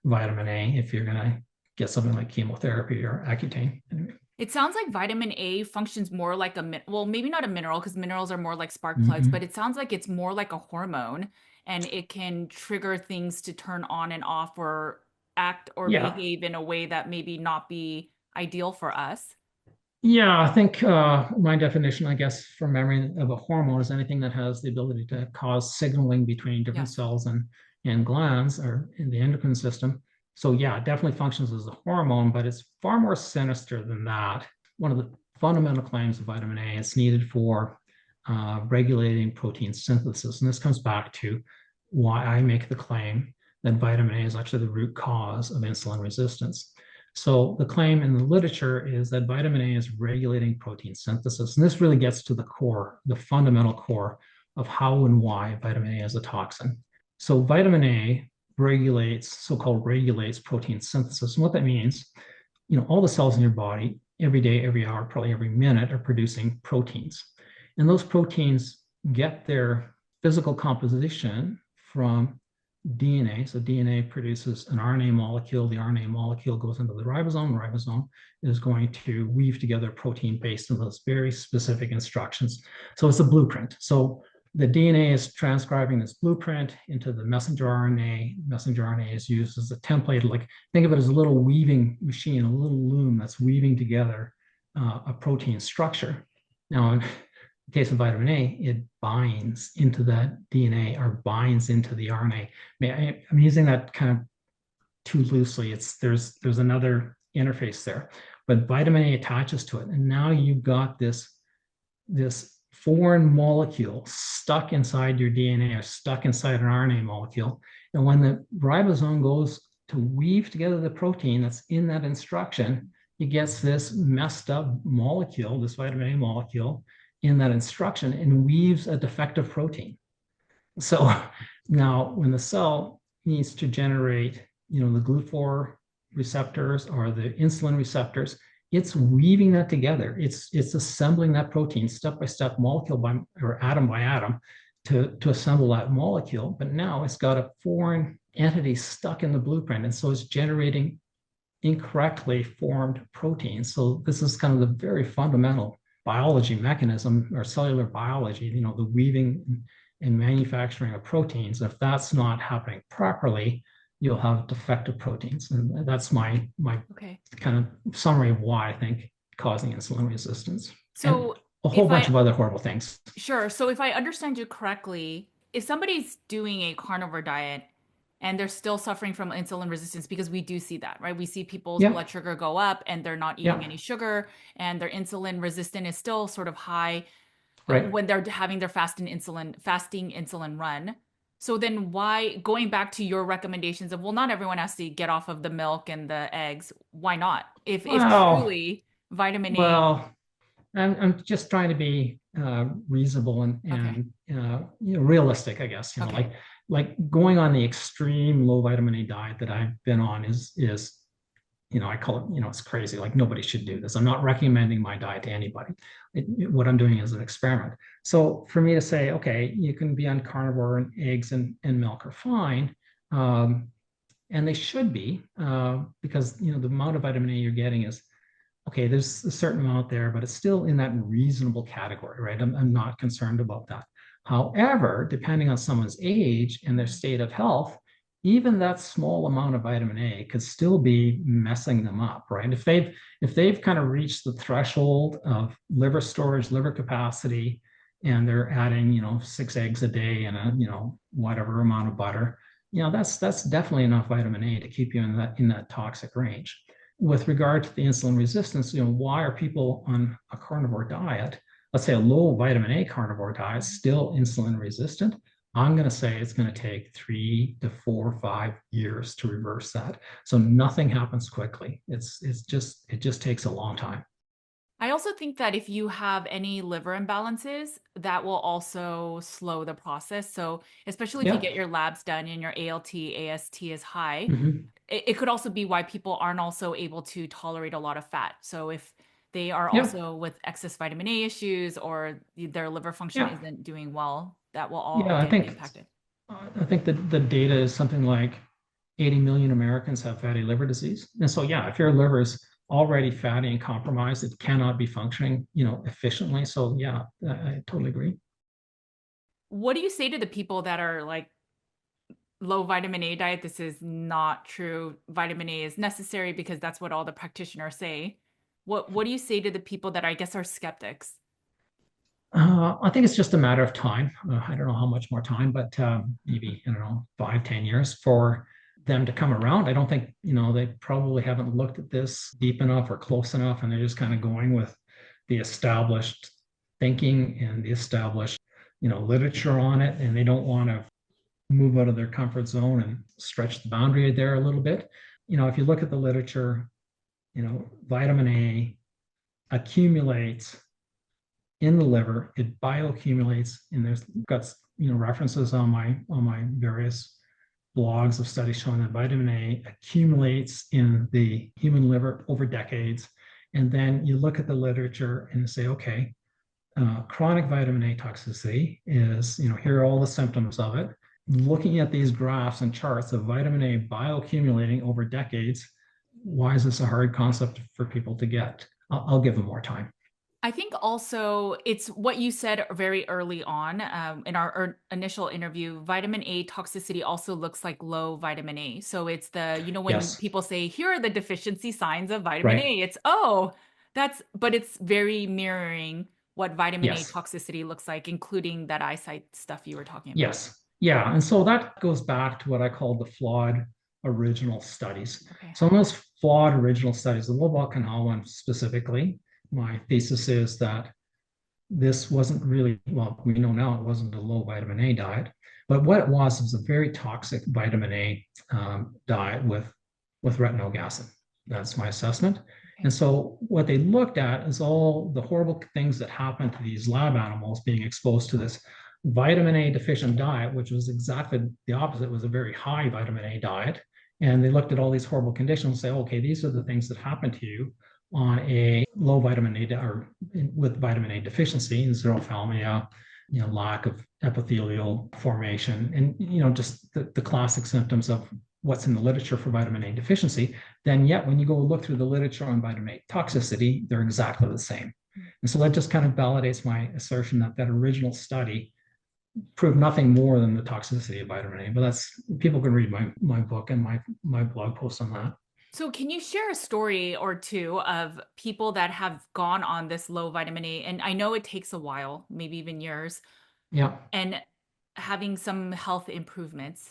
vitamin A if you're going to get something like chemotherapy or Accutane. Anyway. It sounds like vitamin A functions more like well, maybe not a mineral because minerals are more like spark plugs, Mm-hmm. but it sounds like it's more like a hormone and it can trigger things to turn on and off or act or Yeah. behave in a way that maybe not be ideal for us. Yeah, I think my definition, I guess, from memory of a hormone is anything that has the ability to cause signaling between different Yes. cells and glands or in the endocrine system. So yeah, it definitely functions as a hormone, but it's far more sinister than that. One of the fundamental claims of vitamin A is needed for regulating protein synthesis. And this comes back to why I make the claim that vitamin A is actually the root cause of insulin resistance. So the claim in the literature is that vitamin A is regulating protein synthesis. And this really gets to the core, the fundamental core of how and why vitamin A is a toxin. So vitamin A so-called regulates protein synthesis. And what that means, all the cells in your body, every day, every hour, probably every minute, are producing proteins. And those proteins get their physical composition from DNA. So DNA produces an RNA molecule. The RNA molecule goes into the ribosome. The ribosome is going to weave together a protein based on those very specific instructions. So it's a blueprint. So the DNA is transcribing this blueprint into the messenger RNA. Messenger RNA is used as a template. Like, think of it as a little weaving machine, a little loom that's weaving together a protein structure. Now, in the case of vitamin A, it binds into that DNA or binds into the RNA. I'm using that kind of too loosely. There's another interface there, but vitamin A attaches to it, and now you've got this foreign molecule stuck inside your DNA or stuck inside an RNA molecule. And when the ribosome goes to weave together the protein that's in that instruction, it gets this messed up molecule, this vitamin A molecule, in that instruction and weaves a defective protein. So now when the cell needs to generate, the GLUT4 receptors or the insulin receptors, it's weaving that together. It's assembling that protein step by step, molecule by or atom by atom to assemble that molecule. But now it's got a foreign entity stuck in the blueprint. And so it's generating incorrectly formed proteins. So this is kind of the very fundamental biology mechanism or cellular biology, the weaving and manufacturing of proteins. If that's not happening properly, you'll have defective proteins. And that's my kind of summary of why I think causing insulin resistance. So and a whole bunch of other horrible things. Sure. So if I understand you correctly, if somebody's doing a carnivore diet and they're still suffering from insulin resistance, because we do see that, right? We see people's blood sugar go up and they're not eating any sugar and their insulin resistance is still sort of high when they're having their fasting insulin run. So then why, going back to your recommendations of, well, not everyone has to get off of the milk and the eggs. Why not? If truly vitamin A. Well, I'm just trying to be reasonable and realistic, I guess. Like going on the extreme low vitamin A diet that I've been on is I call it, it's crazy. Like, nobody should do this. I'm not recommending my diet to anybody. What I'm doing is an experiment. So for me to say, okay, you can be on carnivore and eggs and milk are fine. And they should be because, the amount of vitamin A you're getting is, okay, there's a certain amount there, but it's still in that reasonable category, right? I'm not concerned about that. However, depending on someone's age and their state of health, even that small amount of vitamin A could still be messing them up, right? If they've kind of reached the threshold of liver storage, liver capacity, and they're adding, 6 eggs a day and whatever amount of butter, that's definitely enough vitamin A to keep you in that toxic range. With regard to the insulin resistance, why are people on a carnivore diet, let's say a low vitamin A carnivore diet, still insulin resistant? I'm going to say it's going to take 3 to 4 or 5 years to reverse that. So nothing happens quickly. It just takes a long time. I also think that if you have any liver imbalances, that will also slow the process. So, especially if you Yeah. get your labs done and your ALT, AST is high, Hmm. it could also be why people aren't also able to tolerate a lot of fat. So, if they are Yeah. also with excess vitamin A issues or their liver function Yeah. isn't doing well, that will all Yeah. get impacted. I think that the data is something like 80 million Americans have fatty liver disease. And so, yeah, if your liver is already fatty and compromised, it cannot be functioning, efficiently. So, yeah, I totally agree. What do you say to the people that are like low vitamin A diet? This is not true. Vitamin A is necessary because that's what all the practitioners say. What do you say to the people that I guess are skeptics? I think it's just a matter of time. I don't know how much more time, but maybe, I don't know, 5, 10 years for them to come around. I don't think, they probably haven't looked at this deep enough or close enough, and they're just kind of going with the established thinking and the established, literature on it, and they don't want to move out of their comfort zone and stretch the boundary there a little bit. If you look at the literature, vitamin A accumulates in the liver, it bioaccumulates, and there's got references on my various blogs of studies showing that vitamin A accumulates in the human liver over decades. And then you look at the literature and say, okay, chronic vitamin A toxicity is, here are all the symptoms of it. Looking at these graphs and charts of vitamin A bioaccumulating over decades, why is this a hard concept for people to get? I'll give them more time. I think also it's what you said very early on in our initial interview. Vitamin A toxicity also looks like low vitamin A. So it's when Yes, people say, here are the deficiency signs of vitamin right. A, but it's very mirroring what vitamin A Yes. toxicity looks like, including that eyesight stuff you were talking about. Yes. Yeah. And so that goes back to what I call the flawed original studies. Okay. So in those flawed original studies, the Lobot one specifically, my thesis is that this wasn't really, well, we know now it wasn't a low vitamin A diet, but what it was a very toxic vitamin A diet with retinoic acid. That's my assessment. Okay. And so what they looked at is all the horrible things that happened to these lab animals being exposed to this vitamin A deficient diet, which was exactly the opposite. It was a very high vitamin A diet. And they looked at all these horrible conditions and say, okay, these are the things that happen to you on a low vitamin A or with vitamin A deficiency, xerophthalmia, lack of epithelial formation, and just the classic symptoms of what's in the literature for vitamin A deficiency. Then yet when you go look through the literature on vitamin A toxicity, they're exactly the same. And so that just kind of validates my assertion that that original study proved nothing more than the toxicity of vitamin A. But that's, people can read my book and my blog post on that. So, can you share a story or two of people that have gone on this low vitamin A? And I know it takes a while, maybe even years, Yeah. and having some health improvements.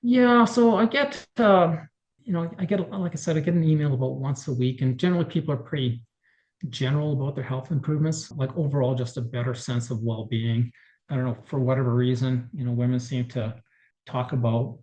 Yeah, so I get, I get, like I said, I get an email about once a week, and generally people are pretty general about their health improvements, like overall, just a better sense of well-being. I don't know, for whatever reason, women seem to talk about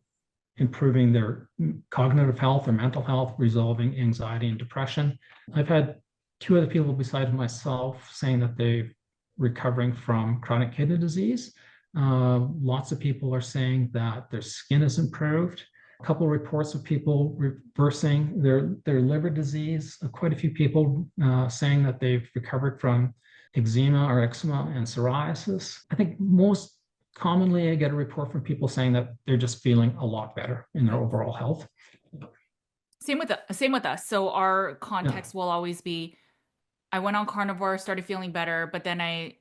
improving their cognitive health or mental health, resolving anxiety and depression. I've had two other people besides myself saying that they're recovering from chronic kidney disease. Lots of people are saying that their skin has improved. A couple of reports of people reversing their liver disease. Quite a few people saying that they've recovered from eczema or eczema and psoriasis. I think most commonly I get a report from people saying that they're just feeling a lot better in their overall health. Same with us. So our Yeah. context will always be I went on carnivore, started feeling better, but then I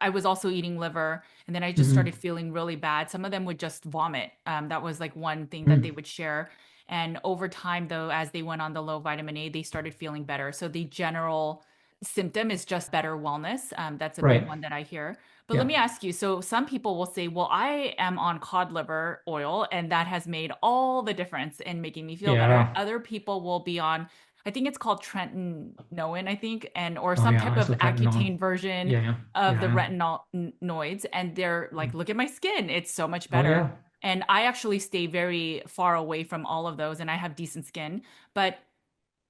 was also eating liver, and then I just started Mm-hmm. feeling really bad. Some of them would just vomit. That was like one thing that they Mm. would share. And over time, though, as they went on the low vitamin A, they started feeling better. So the general symptom is just better wellness. That's a big Right. one that I hear. But let Yeah. me ask you, so some people will say, well, I am on cod liver oil, and that has made all the difference in making me feel better. Yeah. Other people will be on I think it's called tretinoin, I think, and or Oh some yeah, type of isotretinoin. Accutane version Yeah, yeah, of the yeah. retinoids. And they're like, look at my skin, it's so much Oh better. yeah. And I actually stay very far away from all of those, and I have decent skin. But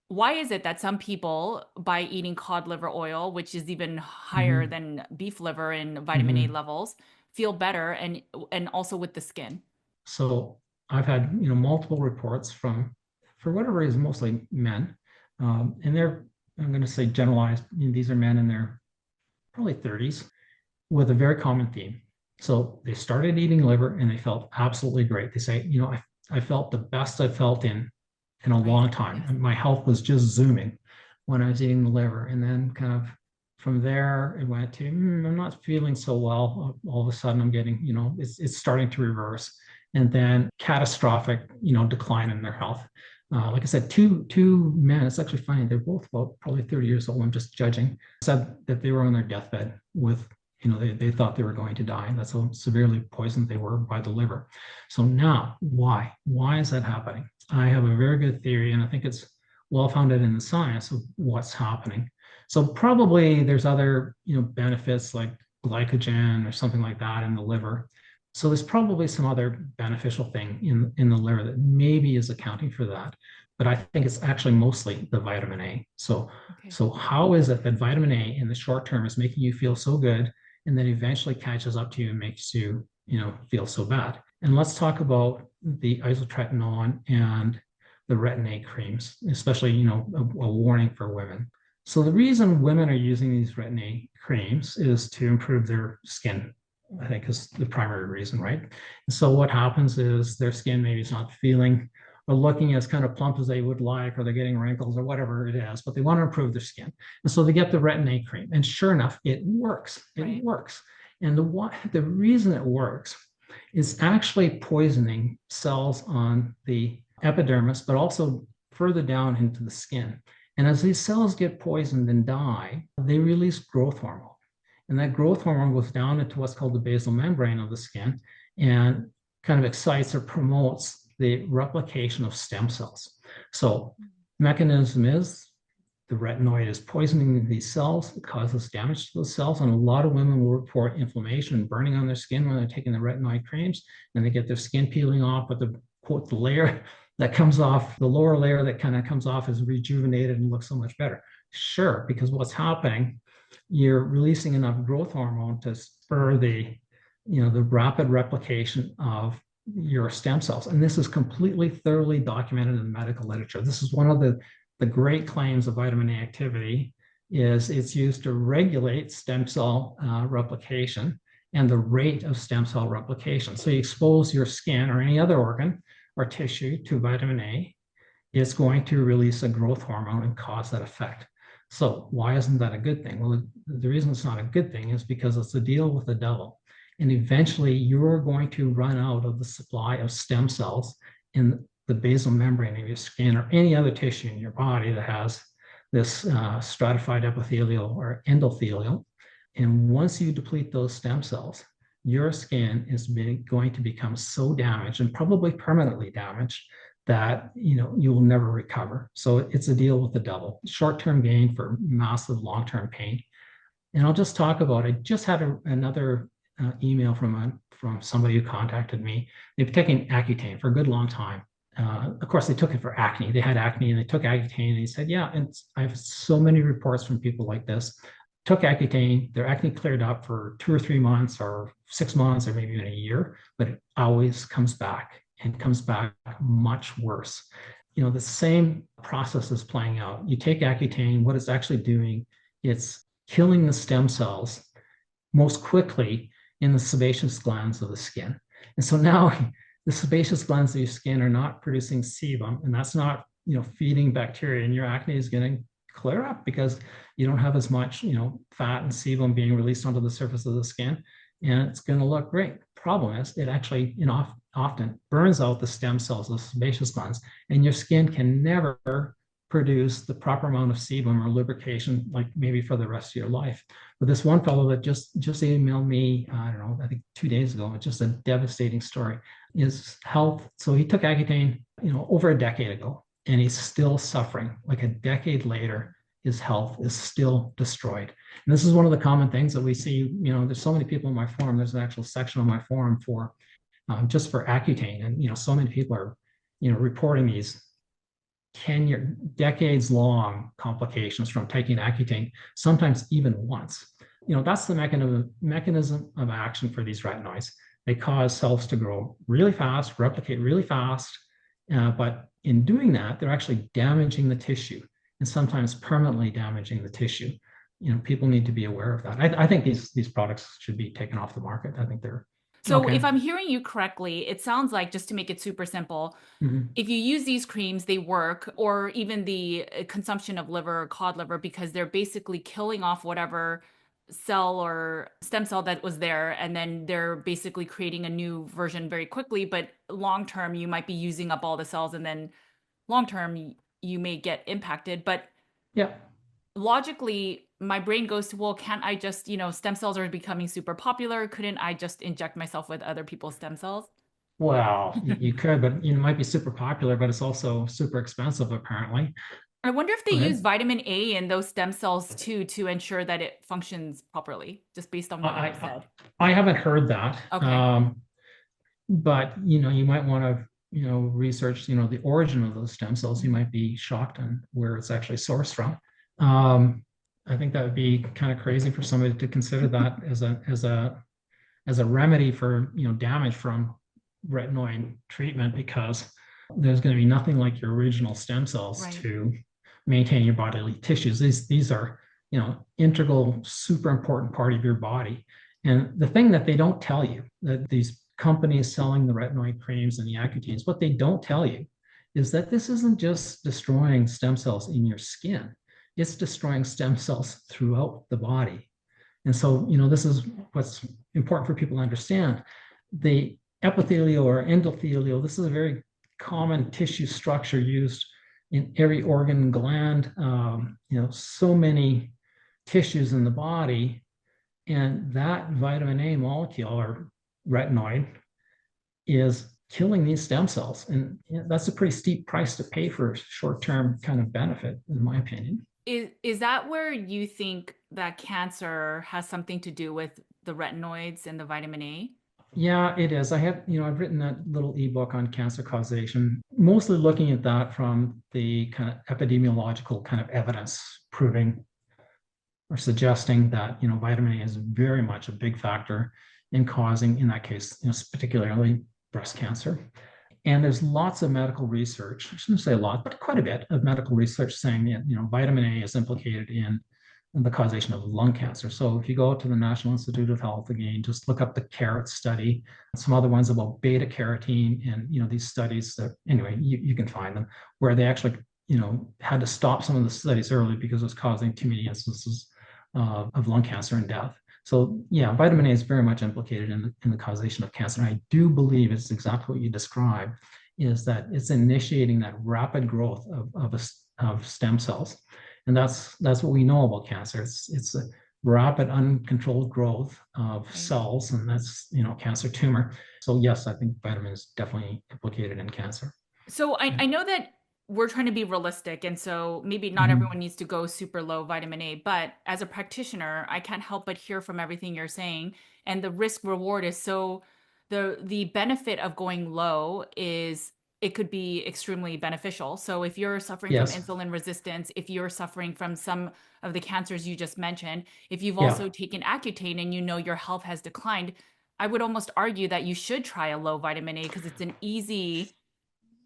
why is it that some people, by eating cod liver oil, which is even higher Hmm. than beef liver in vitamin A Hmm. levels, feel better and also with the skin? So I've had, multiple reports from, for whatever reason, mostly men, and they're, I'm going to say generalized. These are men in their probably 30s with a very common theme. So they started eating liver and they felt absolutely great. They say, I felt the best I felt in a Right. long time. Yes. And my health was just zooming when I was eating the liver. And then kind of from there, it went to, I'm not feeling so well. All of a sudden, I'm getting, it's starting to reverse. And then catastrophic, decline in their health. Like I said, two men, it's actually funny. They're both about probably 30 years old. I'm just judging, said that they were on their deathbed with, they thought they were going to die. That's how severely poisoned they were by the liver. So now, why? Why is that happening? I have a very good theory, and I think it's well founded in the science of what's happening. So probably there's other, benefits like glycogen or something like that in the liver. So there's probably some other beneficial thing in the liver that maybe is accounting for that. But I think it's actually mostly the vitamin A. So Okay. so how is it that vitamin A in the short term is making you feel so good and then eventually catches up to you and makes you, feel so bad? And let's talk about the isotretinoin and the retin-A creams, especially, a warning for women. So the reason women are using these retin-A creams is to improve their skin, I think is the primary reason, right? And so what happens is their skin maybe is not feeling or looking as kind of plump as they would like, or they're getting wrinkles or whatever it is, but they want to improve their skin. And so they get the retin-A cream. And sure enough, it works. It Right. works. And the reason it works is actually poisoning cells on the epidermis, but also further down into the skin. And as these cells get poisoned and die, they release growth hormone. And that growth hormone goes down into what's called the basal membrane of the skin and kind of excites or promotes the replication of stem cells. So, mechanism is the retinoid is poisoning these cells. It causes damage to those cells. And a lot of women will report inflammation and burning on their skin when they're taking the retinoid creams, and they get their skin peeling off, but the quote, the layer that comes off, the lower layer that kind of comes off is rejuvenated and looks so much better. Sure, because what's happening, you're releasing enough growth hormone to spur the rapid replication of your stem cells. And this is completely thoroughly documented in the medical literature. This is one of the great claims of vitamin A activity is it's used to regulate stem cell replication and the rate of stem cell replication. So you expose your skin or any other organ or tissue to vitamin A, it's going to release a growth hormone and cause that effect. So why isn't that a good thing? Well, the reason it's not a good thing is because it's a deal with the devil. And eventually you're going to run out of the supply of stem cells in the basal membrane of your skin or any other tissue in your body that has this stratified epithelial or endothelial. And once you deplete those stem cells, your skin is going to become so damaged and probably permanently damaged that you will never recover. So it's a deal with the devil. Short-term gain for massive long-term pain. And I'll just talk about. I just had another email from somebody who contacted me. They've been taking Accutane for a good long time. Of course, they took it for acne. They had acne and they took Accutane. And he said, "Yeah." And I have so many reports from people like this. Took Accutane, their acne cleared up for 2 or 3 months, or 6 months, or maybe even a year, but it always comes back and comes back much worse. The same process is playing out. You take Accutane, what it's actually doing, it's killing the stem cells most quickly in the sebaceous glands of the skin. And so now the sebaceous glands of your skin are not producing sebum, and that's not, feeding bacteria, and your acne is going to clear up because you don't have as much, fat and sebum being released onto the surface of the skin, and it's going to look great. Problem is, it actually, often burns out the stem cells, the sebaceous glands, and your skin can never produce the proper amount of sebum or lubrication, like maybe for the rest of your life. But this one fellow that just emailed me, I don't know, I think 2 days ago, it's just a devastating story. His health. So he took Accutane, over a decade ago, and he's still suffering. Like a decade later, his health is still destroyed. And this is one of the common things that we see. There's so many people in my forum. There's an actual section on my forum for just for Accutane, and so many people are reporting these 10-year, decades long complications from taking Accutane, sometimes even once. That's the mechanism of action for these retinoids. They cause cells to grow really fast, replicate really fast, but in doing that, they're actually damaging the tissue and sometimes permanently damaging the tissue. People need to be aware of that. I think these products should be taken off the market. I think they're So okay. if I'm hearing you correctly, it sounds like, just to make it super simple, if you use these creams, they work, or even the consumption of liver or cod liver, because they're basically killing off whatever cell or stem cell that was there, and then they're basically creating a new version very quickly. But long term, you might be using up all the cells, and then long term, you may get impacted. But Yeah. logically, my brain goes to, well, can't I just, stem cells are becoming super popular. Couldn't I just inject myself with other people's stem cells? Well, you could, but it might be super popular, but it's also super expensive, apparently. I wonder if they Go use ahead. vitamin A in those stem cells too to ensure that it functions properly, just based on what you just I said. I haven't heard that. Okay. But you might want to research the origin of those stem cells. You might be shocked on where it's actually sourced from. I think that would be kind of crazy for somebody to consider that as a remedy for damage from retinoid treatment, because there's going to be nothing like your original stem cells Right. to maintain your bodily tissues. These are integral, super important part of your body. And the thing that they don't tell you, that these companies selling the retinoid creams and the Accutanes, what they don't tell you is that this isn't just destroying stem cells in your skin, it's destroying stem cells throughout the body. And so, this is what's important for people to understand. The epithelial or endothelial, this is a very common tissue structure used in every organ and gland, so many tissues in the body. And that vitamin A molecule, or retinoid, is killing these stem cells. And that's a pretty steep price to pay for short-term kind of benefit, in my opinion. Is that where you think that cancer has something to do with the retinoids and the vitamin A? Yeah, it is. I've written that little ebook on cancer causation, mostly looking at that from the kind of epidemiological kind of evidence proving or suggesting that, vitamin A is very much a big factor in causing, in that case, particularly breast cancer. And there's lots of medical research, I shouldn't say a lot, but quite a bit of medical research saying that, vitamin A is implicated in the causation of lung cancer. So if you go to the National Institute of Health, again, just look up the CAROT study, some other ones about beta carotene, and these studies that, anyway, you can find them, where they actually had to stop some of the studies early because it was causing too many instances of lung cancer and death. So yeah, vitamin A is very much implicated in the causation of cancer. And I do believe it's exactly what you described, is that it's initiating that rapid growth of stem cells. And that's what we know about cancer. It's a rapid, uncontrolled growth of cells, and that's cancer tumor. So yes, I think vitamin is definitely implicated in cancer. So I know that we're trying to be realistic, and so maybe not Mhm. everyone needs to go super low vitamin A, but as a practitioner, I can't help but hear from everything you're saying, and the risk reward is so, the benefit of going low is it could be extremely beneficial. So if you're suffering from Yes. insulin resistance, if you're suffering from some of the cancers you just mentioned, if you've Yeah. also taken Accutane and your health has declined, I would almost argue that you should try a low vitamin A, because it's an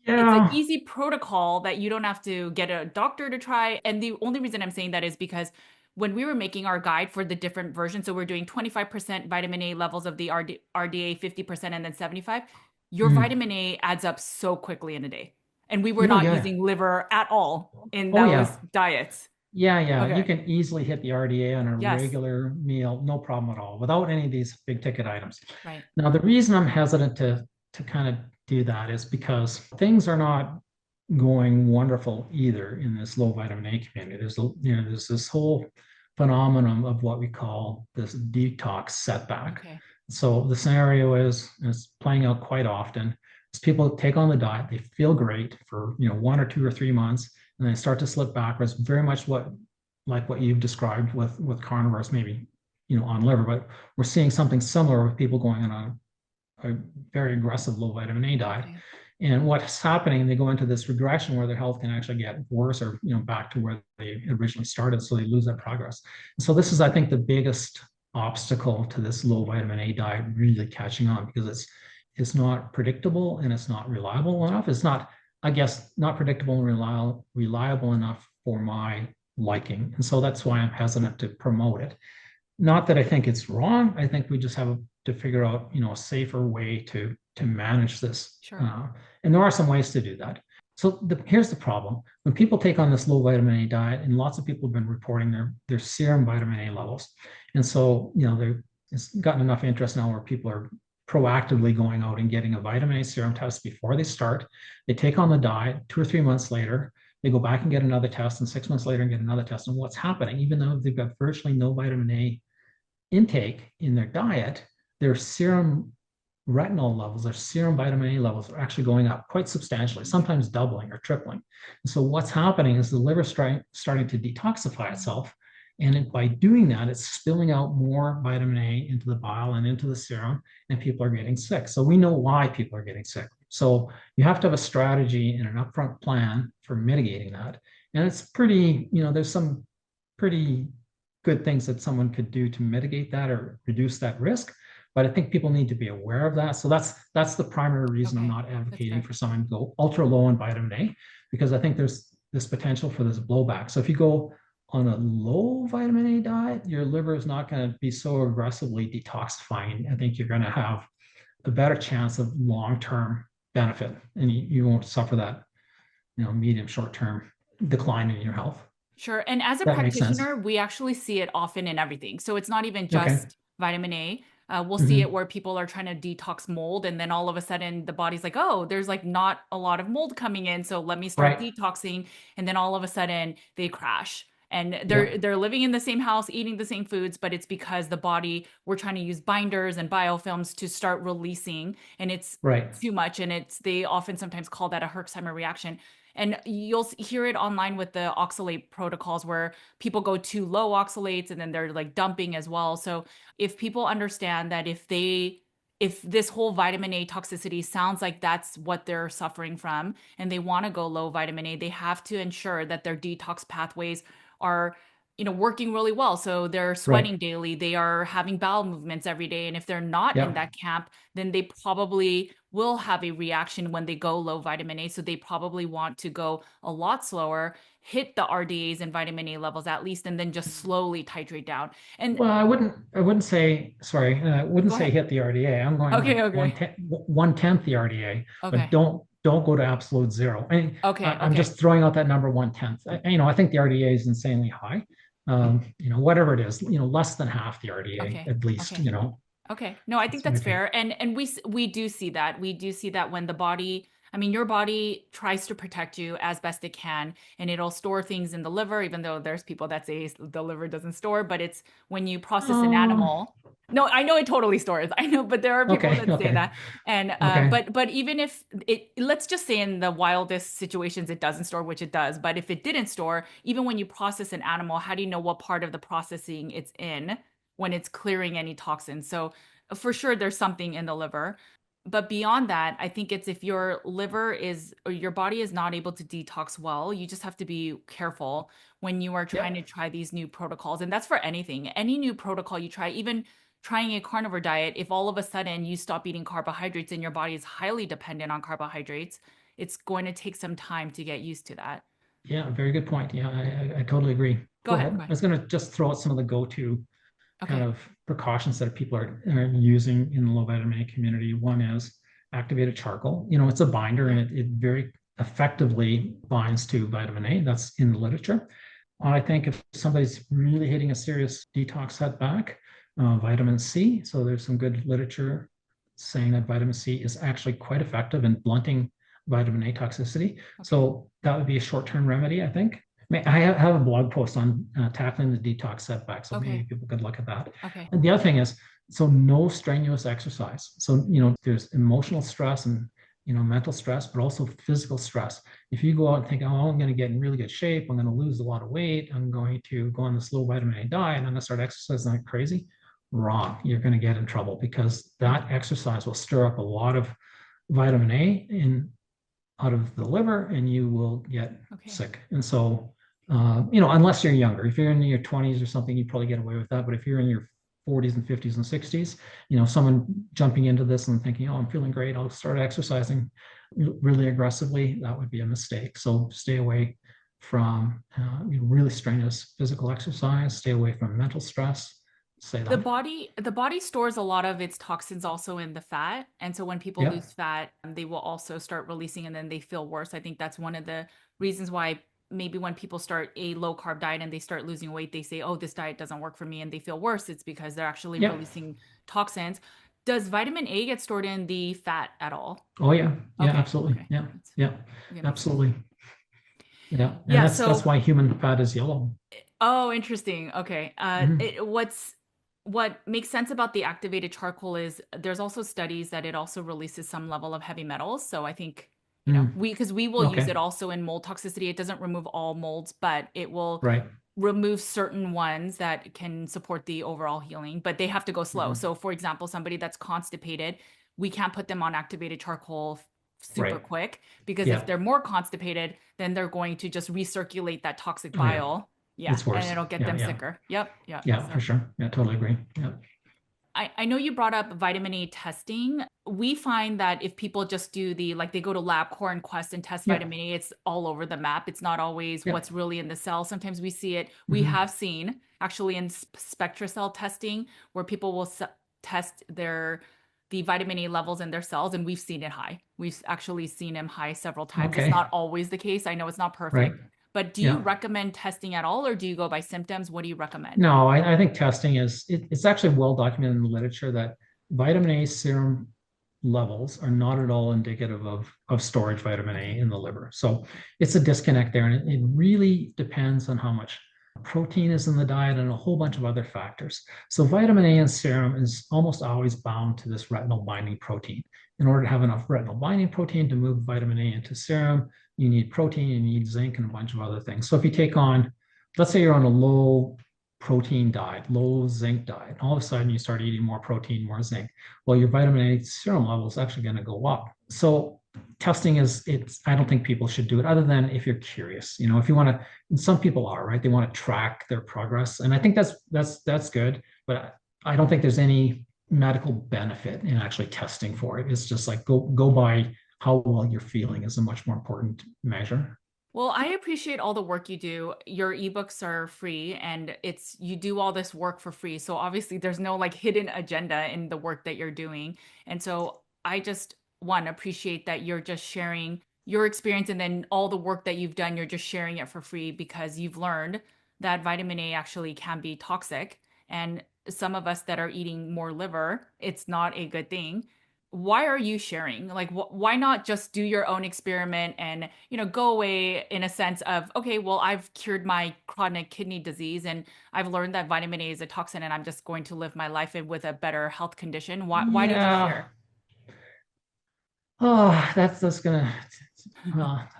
Yeah. easy protocol that you don't have to get a doctor to try. And the only reason I'm saying that is because when we were making our guide for the different versions, so we're doing 25% vitamin A levels of the RDA, 50%, and then 75, your Mm. vitamin A adds up so quickly in a day. And we were Yeah, not yeah. using liver at all in Oh those yeah. diets. Yeah, yeah. You Okay. can easily hit the RDA on a Yes. regular meal, no problem at all, without any of these big ticket items. Right. Now, the reason I'm hesitant to kind of do that is because things are not going wonderful either in this low vitamin A community. There's this whole phenomenon of what we call this detox setback. Okay. So the scenario is, and it's playing out quite often, is people take on the diet, they feel great for 1 or 2 or 3 months, and they start to slip backwards. Very much what you've described with carnivores, maybe on liver, but we're seeing something similar with people going on a very aggressive low vitamin A diet. Okay. And what's happening, they go into this regression where their health can actually get worse or back to where they originally started. So they lose that progress. And so this is, I think, the biggest obstacle to this low vitamin A diet really catching on, because it's not predictable and it's not reliable enough. It's not, I guess, not predictable and reliable enough for my liking. And so that's why I'm hesitant to promote it. Not that I think it's wrong. I think we just have to figure out, a safer way to manage this. Sure. And there are some ways to do that. So here's the problem. When people take on this low vitamin A diet, and lots of people have been reporting their serum vitamin A levels. And so, it's gotten enough interest now where people are proactively going out and getting a vitamin A serum test before they start. They take on the diet 2 or 3 months later. They go back and get another test, and 6 months later and get another test. And what's happening, even though they've got virtually no vitamin A intake in their diet, their serum retinol levels, their serum vitamin A levels are actually going up quite substantially, sometimes doubling or tripling. And so what's happening is the liver starting to detoxify itself. And by doing that, it's spilling out more vitamin A into the bile and into the serum, and people are getting sick. So we know why people are getting sick. So you have to have a strategy and an upfront plan for mitigating that. And it's pretty, there's some pretty good things that someone could do to mitigate that or reduce that risk. But I think people need to be aware of that. So that's the primary reason I'm not advocating for someone to go ultra low in vitamin A, because I think there's this potential for this blowback. So if you go on a low vitamin A diet, your liver is not going to be so aggressively detoxifying. I think you're going to have a better chance of long-term benefit, and you won't suffer that, medium short-term decline in your health. Sure. And as a That makes sense. practitioner, we actually see it often in everything. So it's not even Okay. just vitamin A. We'll see it Mm-hmm. where people are trying to detox mold, and then all of a sudden the body's like, oh, there's like not a lot of mold coming in, so let me start Right. detoxing. And then all of a sudden they crash. And they're Yep. they're living in the same house, eating the same foods, but it's because the body, we're trying to use binders and biofilms to start releasing, and it's Right. too much. And they often sometimes call that a Herxheimer reaction. And you'll hear it online with the oxalate protocols where people go too low oxalates and then they're like dumping as well. So if people understand that if this whole vitamin A toxicity sounds like that's what they're suffering from and they want to go low vitamin A, they have to ensure that their detox pathways are working really well. So they're Right. sweating daily, they are having bowel movements every day. And if they're not in Yep. that camp, then they probably will have a reaction when they go low vitamin A. So they probably want to go a lot slower, hit the RDAs and vitamin A levels at least, and then just slowly titrate down. And Well, I wouldn't say, sorry, I wouldn't go say ahead. hit the RDA. I'm going like Okay, okay. one tenth the RDA, but Okay. don't go to absolute zero. I mean, Okay, I'm okay. just throwing out that number 1/10. I think the RDA is insanely high. Whatever it is, less than half the RDA Okay. at least, Okay. Okay. No, I think that's what I that's think. fair. And we do see that. We do see that when the body, I mean, your body tries to protect you as best it can, and it'll store things in the liver, even though there's people that say the liver doesn't store, but it's when you process an Oh, animal. No, I know it totally stores. I know, but there are people okay, that say okay, that. And okay. but even if it, let's just say in the wildest situations it doesn't store, which it does, but if it didn't store, even when you process an animal, how do you know what part of the processing it's in when it's clearing any toxins? So for sure there's something in the liver. But beyond that, I think it's if your liver is or your body is not able to detox well, you just have to be careful when you are trying to Yep. try these new protocols. And that's for anything. Any new protocol you try, even trying a carnivore diet, if all of a sudden you stop eating carbohydrates and your body is highly dependent on carbohydrates, it's going to take some time to get used to that. Yeah, very good point. Yeah, I totally agree. Go Go ahead. ahead. Go I ahead. was going to just throw out some of the go-to kind Okay. of precautions that people are using in the low vitamin A community. One is activated charcoal. It's a binder and Okay. it very effectively binds to vitamin A. That's in the literature. I think if somebody's really hitting a serious detox setback, vitamin C. So there's some good literature saying that vitamin C is actually quite effective in blunting vitamin A toxicity. Okay. So that would be a short-term remedy, I think. I have a blog post on tackling the detox setback, so maybe Okay. people could look at that. Okay. And the other thing is So no strenuous exercise. So, there's emotional stress and, mental stress, but also physical stress. If you go out and think, oh, I'm going to get in really good shape, I'm going to lose a lot of weight, I'm going to go on this low vitamin A diet, and I'm going to start exercising like crazy, wrong. You're going to get in trouble because that exercise will stir up a lot of vitamin A in out of the liver, and you will get sick. And so, unless you're younger, if you're in your 20s or something, you probably get away with that. But if you're in your 40s and 50s and 60s, someone jumping into this and thinking, oh, I'm feeling great, I'll start exercising really aggressively, that would be a mistake. So stay away from really strenuous physical exercise, stay away from mental stress. Say that. The body stores a lot of its toxins also in the fat. And so when people lose fat, they will also start releasing and then they feel worse. I think that's one of the reasons why maybe when people start a low carb diet and they start losing weight, they say, oh, this diet doesn't work for me, and they feel worse. It's because they're actually releasing toxins. Does vitamin A get stored in the fat at all? Oh yeah. Yeah, absolutely. Okay. Yeah. Absolutely. Yeah. And that's why human fat is yellow. Oh, interesting. Okay. What makes sense about the activated charcoal is there's also studies that it also releases some level of heavy metals. So I think, because we will use it also in mold toxicity. It doesn't remove all molds, but it will remove certain ones that can support the overall healing, but they have to go slow. So for example, somebody that's constipated, we can't put them on activated charcoal super quick, because if they're more constipated, then they're going to just recirculate that toxic bile. It's worse. And it'll get them sicker. Yep. Yeah, for sure. Yeah, totally agree. Yeah. I know you brought up vitamin A testing. We find that if people just do they go to LabCorp and Quest and test vitamin A, it's all over the map. It's not always what's really in the cell. Sometimes we see it. We have seen actually in SpectraCell testing where people will test the vitamin A levels in their cells, and we've seen it high. We've actually seen them high several times. It's not always the case. I know it's not perfect. But do you recommend testing at all, or do you go by symptoms? What do you recommend? No, I think testing it's actually well documented in the literature that vitamin A serum levels are not at all indicative of storage vitamin A in the liver. So it's a disconnect there. And it really depends on how much protein is in the diet and a whole bunch of other factors. So vitamin A in serum is almost always bound to this retinal binding protein. In order to have enough retinal binding protein to move vitamin A into serum, you need protein, you need zinc, and a bunch of other things. So if you take on, let's say you're on a low protein diet, low zinc diet, all of a sudden you start eating more protein, more zinc. Well, your vitamin A serum level is actually going to go up. So testing I don't think people should do it other than if you're curious. If you want to, and some people are, right? They want to track their progress. And I think that's good, but I don't think there's any medical benefit in actually testing for it. It's just like go by how well you're feeling is a much more important measure. Well, I appreciate all the work you do. Your ebooks are free, and you do all this work for free. So obviously there's no hidden agenda in the work that you're doing. And so I just appreciate that you're just sharing your experience, and then all the work that you've done, you're just sharing it for free because you've learned that vitamin A actually can be toxic. And some of us that are eating more liver, it's not a good thing. Why are you sharing? Why not just do your own experiment and, go away in a sense of, okay, well, I've cured my chronic kidney disease and I've learned that vitamin A is a toxin and I'm just going to live my life with a better health condition. Why did you share? Oh, that's gonna,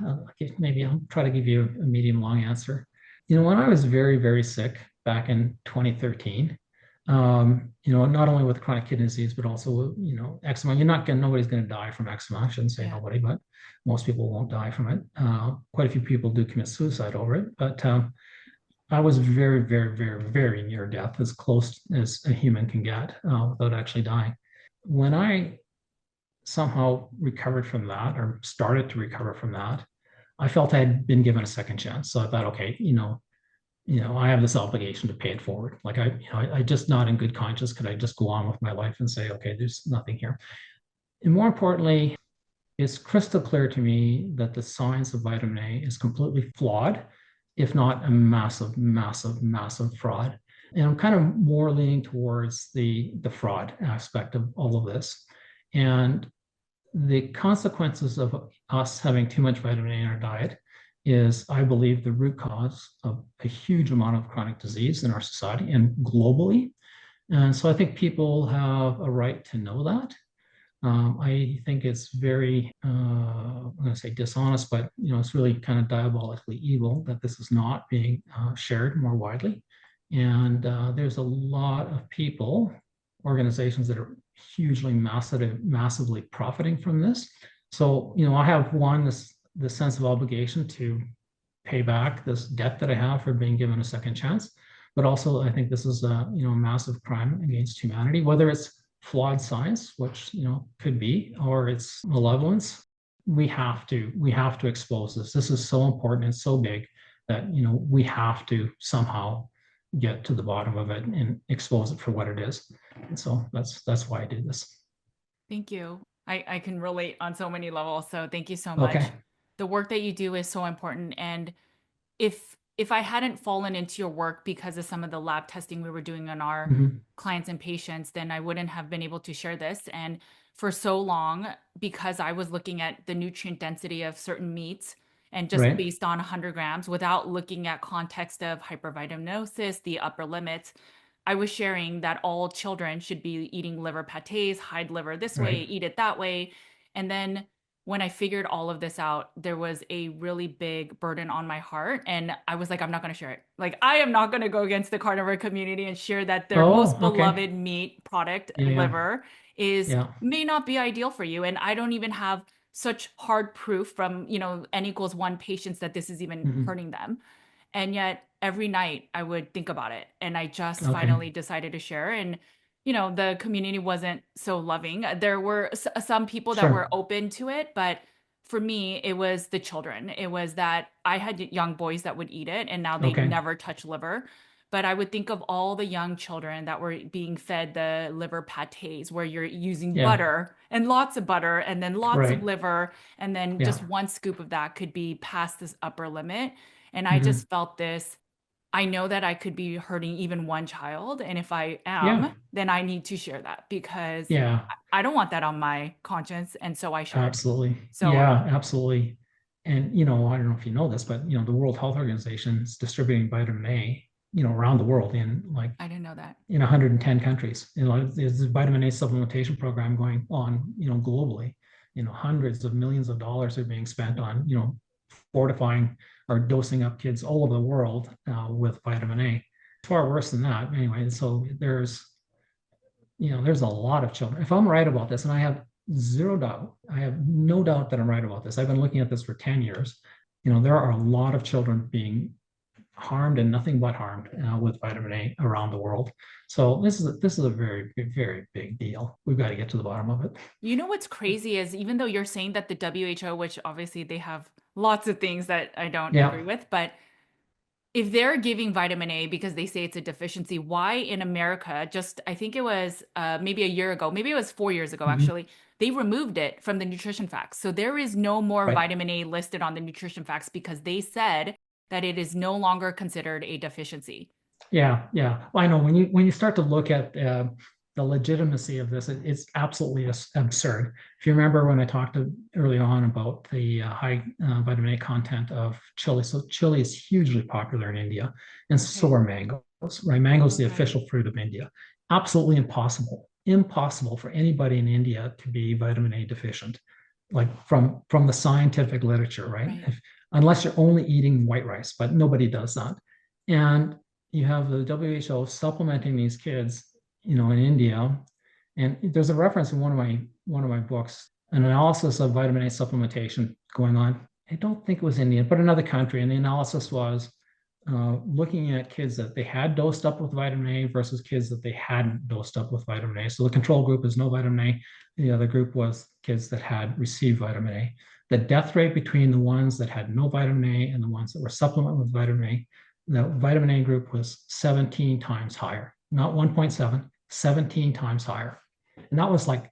okay, maybe I'll try to give you a medium long answer. When I was very, very sick back in 2013, not only with chronic kidney disease, but also, eczema. Nobody's going to die from eczema. I shouldn't say nobody, but most people won't die from it. Quite a few people do commit suicide over it, but I was very, very, very, very near death, as close as a human can get without actually dying. When I somehow recovered from that, or started to recover from that, I felt I had been given a second chance. So I thought, okay, I have this obligation to pay it forward. I just not in good conscience could I just go on with my life and say, okay, there's nothing here. And more importantly, it's crystal clear to me that the science of vitamin A is completely flawed, if not a massive, massive, massive fraud. And I'm kind of more leaning towards the fraud aspect of all of this. And the consequences of us having too much vitamin A in our diet is, I believe, the root cause of a huge amount of chronic disease in our society and globally. And so I think people have a right to know that. I think it's very, I'm going to say dishonest, but it's really kind of diabolically evil that this is not being shared more widely. And there's a lot of people, organizations that are hugely massively profiting from this. So, I have this sense of obligation to pay back this debt that I have for being given a second chance. But also, I think this is a massive crime against humanity, whether it's flawed science, which could be, or it's malevolence. We have to expose this. This is so important and so big that we have to somehow get to the bottom of it and expose it for what it is. And so that's why I did this. Thank you. I can relate on so many levels. So thank you so much. Okay. The work that you do is so important. And if I hadn't fallen into your work because of some of the lab testing we were doing on our Mhm. clients and patients, then I wouldn't have been able to share this. And for so long, because I was looking at the nutrient density of certain meats and just Right. based on 100 grams without looking at context of hypervitaminosis, the upper limits, I was sharing that all children should be eating liver patés, hide liver this way, Right. eat it that way. And then when I figured all of this out, there was a really big burden on my heart. And I was like, I'm not going to share it. Like, I am not going to go against the carnivore community and share that their Oh, most okay. beloved meat product, Yeah, yeah, liver, is yeah. may not be ideal for you. And I don't even have such hard proof from, N equals one patients that this is even Mhm. hurting them. And yet every night I would think about it. And I just Okay. finally decided to share. And, the community wasn't so loving. There were some people that were Sure. open to it, but for me, it was the children. It was that I had young boys that would eat it and now they Okay. never touch liver. But I would think of all the young children that were being fed the liver patés where you're using Yeah. butter and lots of butter and then lots of Right. liver. And then Yeah. just one scoop of that could be past this upper limit. And I Hmm. just felt this. I know that I could be hurting even one child. And if I Yeah. am, then I need to share that because Yeah. I don't want that on my conscience. And so I shared. Absolutely. So Yeah, absolutely. And I don't know if you know this, but the World Health Organization is distributing vitamin A, around the world in like I didn't know that. in 110 countries. There's a vitamin A supplementation program going on, globally. Hundreds of millions of dollars are being spent on, fortifying or dosing up kids all over the world with vitamin A. It's far worse than that, anyway. So there's a lot of children. If I'm right about this, and I have zero doubt, I have no doubt that I'm right about this. I've been looking at this for 10 years. There are a lot of children being harmed and nothing but harmed with vitamin A around the world. So this is a very, very big deal. We've got to get to the bottom of it. You know what's crazy is even though you're saying that the WHO, which obviously they have lots of things that I don't agree Yeah. with, but if they're giving vitamin A because they say it's a deficiency, why in America, just I think it was maybe a year ago, maybe it was 4 years ago Mhm. actually, they removed it from the nutrition facts. So there is no more Right. vitamin A listed on the nutrition facts because they said that it is no longer considered a deficiency. Yeah, yeah. Well, I know when you start to look at the legitimacy of this, it's absolutely absurd. If you remember when I talked early on about the high vitamin A content of chili, so chili is hugely popular in India, and so Okay. are mangoes. Right, mangoes the Okay. official fruit of India. Absolutely impossible for anybody in India to be vitamin A deficient, like from the scientific literature, right? Right. Unless you're only eating white rice, but nobody does that. And you have the WHO supplementing these kids, in India. And there's a reference in one of my books, an analysis of vitamin A supplementation going on. I don't think it was India, but another country. And the analysis was looking at kids that they had dosed up with vitamin A versus kids that they hadn't dosed up with vitamin A. So the control group is no vitamin A. The other group was kids that had received vitamin A. The death rate between the ones that had no vitamin A and the ones that were supplemented with vitamin A, the vitamin A group was 17 times higher, not 1.7, 17 times higher. And that was like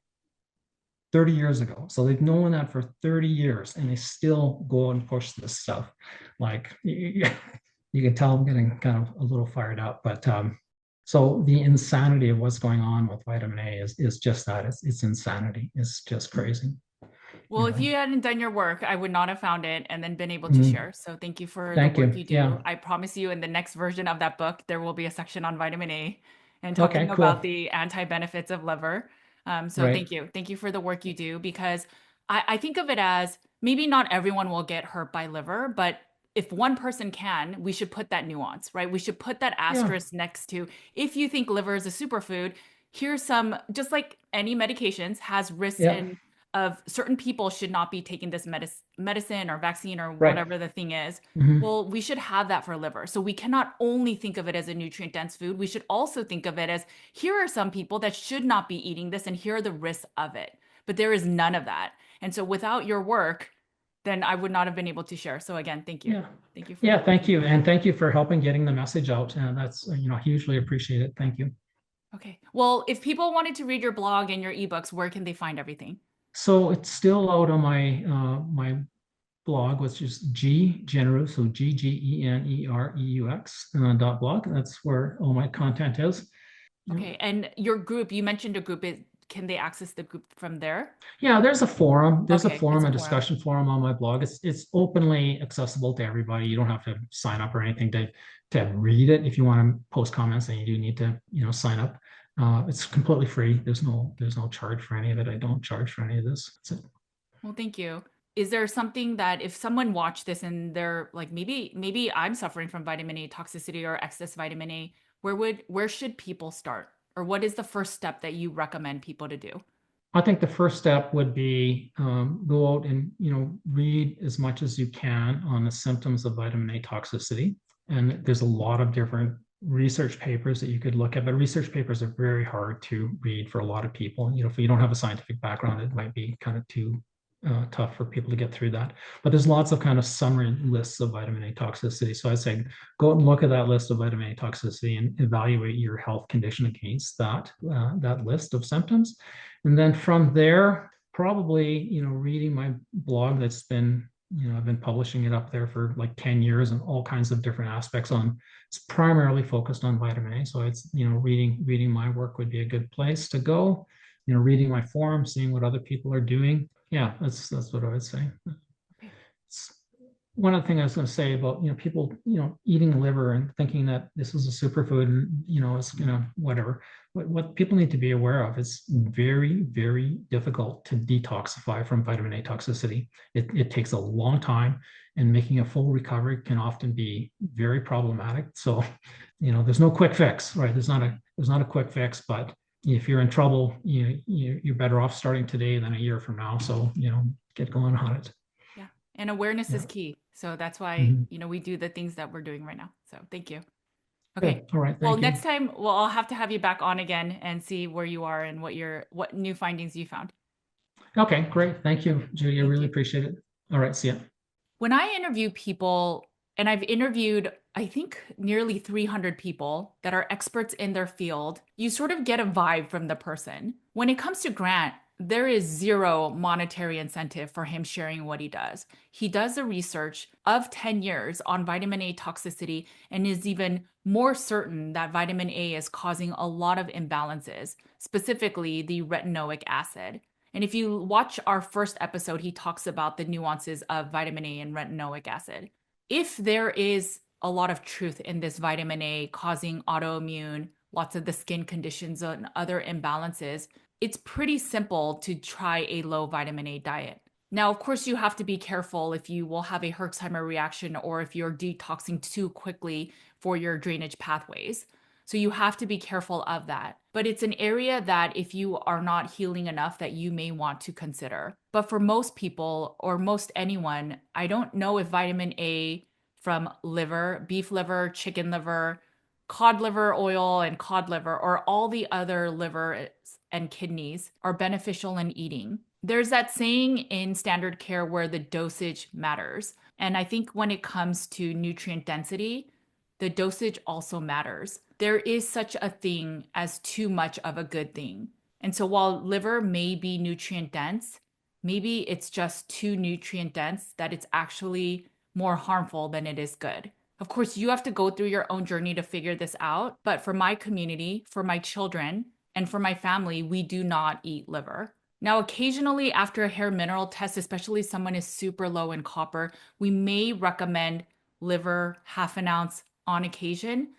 30 years ago. So they've known that for 30 years and they still go and push this stuff. Like you can tell I'm getting kind of a little fired up, but so the insanity of what's going on with vitamin A is just that. It's insanity. It's just crazy. Well, if Anyway. you hadn't done your work, I would not have found it and then been able to Mm, share. So thank you for the thank work you. you do. Yeah. I promise you in the next version of that book, there will be a section on vitamin A and Okay, talking about cool. the anti-benefits of liver. So Right. thank you. Thank you for the work you do because I think of it as maybe not everyone will get hurt by liver, but if one person can, we should put that nuance, right? We should put that Yeah. asterisk next to if you think liver is a superfood, here's some, just like any medications has risks Yeah. and of certain people should not be taking this medicine or vaccine or Right. whatever the thing is. Hmm. Well, we should have that for liver. So we cannot only think of it as a nutrient dense food. We should also think of it as here are some people that should not be eating this and here are the risks of it. But there is none of that. And so without your work, then I would not have been able to share. So again, thank you. Yeah. Thank you for the Yeah. work Thank you you. do. And thank you for helping getting the message out. And that's, hugely appreciate it. Thank you. Okay. Well, if people wanted to read your blog and your ebooks, where can they find everything? So it's still out on my blog, which is G Genereux, so GGENEREUX dot blog. That's where all my content is. Yeah. Okay. And your group, you mentioned a group. Can they access the group from there? Yeah, there's a forum. There's a Okay. It's forum, a a forum. discussion forum on my blog. It's openly accessible to everybody. You don't have to sign up or anything to read it. If you want to post comments, then you do need to, sign up. It's completely free. There's no charge for any of it. I don't charge for any of this. That's it. Well, thank you. Is there something that if someone watched this and they're like, maybe I'm suffering from vitamin A toxicity or excess vitamin A, where should people start? Or what is the first step that you recommend people to do? I think the first step would be go out and read as much as you can on the symptoms of vitamin A toxicity. And there's a lot of different research papers that you could look at, but research papers are very hard to read for a lot of people. If you don't have a scientific background, it might be kind of too tough for people to get through that. But there's lots of kind of summary lists of vitamin A toxicity. So I'd say go out and look at that list of vitamin A toxicity and evaluate your health condition against that list of symptoms. And then from there, probably, reading my blog that's been, I've been publishing it up there for like 10 years and all kinds of different aspects it's primarily focused on vitamin A. So it's, reading my work would be a good place to go, reading my forum, seeing what other people are doing. Yeah, that's what I would say. Okay. It's one of the things I was going to say about people eating liver and thinking that this is a superfood and it's whatever. What people need to be aware of is very, very difficult to detoxify from vitamin A toxicity. It takes a long time, and making a full recovery can often be very problematic. So there's no quick fix, right? There's not a quick fix, but if you're in trouble, you're better off starting today than a year from now. So get going on it. Yeah. And awareness is Yeah. key. So that's why, Mhm. we do the things that we're doing right now. So thank you. Okay. Good. All right. Well, Thank next you. time, well, I'll have to have you back on again and see where you are and what new findings you found. Okay, great. Thank you, Okay. Judy. I Thank really you. appreciate it. All right. See ya. When I interview people, and I've interviewed, I think, nearly 300 people that are experts in their field, you sort of get a vibe from the person. When it comes to Grant, there is zero monetary incentive for him sharing what he does. He does the research of 10 years on vitamin A toxicity and is even more certain that vitamin A is causing a lot of imbalances, specifically the retinoic acid. And if you watch our first episode, he talks about the nuances of vitamin A and retinoic acid. If there is a lot of truth in this vitamin A causing autoimmune, lots of the skin conditions and other imbalances, it's pretty simple to try a low vitamin A diet. Now, of course, you have to be careful if you will have a Herxheimer reaction or if you're detoxing too quickly for your drainage pathways. So you have to be careful of that. But it's an area that if you are not healing enough that you may want to consider. But for most people or most anyone, I don't know if vitamin A from liver, beef liver, chicken liver, cod liver oil and cod liver or all the other livers and kidneys are beneficial in eating. There's that saying in standard care where the dosage matters. And I think when it comes to nutrient density, the dosage also matters. There is such a thing as too much of a good thing. And so while liver may be nutrient dense, maybe it's just too nutrient dense that it's actually more harmful than it is good. Of course, you have to go through your own journey to figure this out. But for my community, for my children, and for my family, we do not eat liver. Now, occasionally after a hair mineral test, especially someone is super low in copper, we may recommend liver half an ounce on occasion.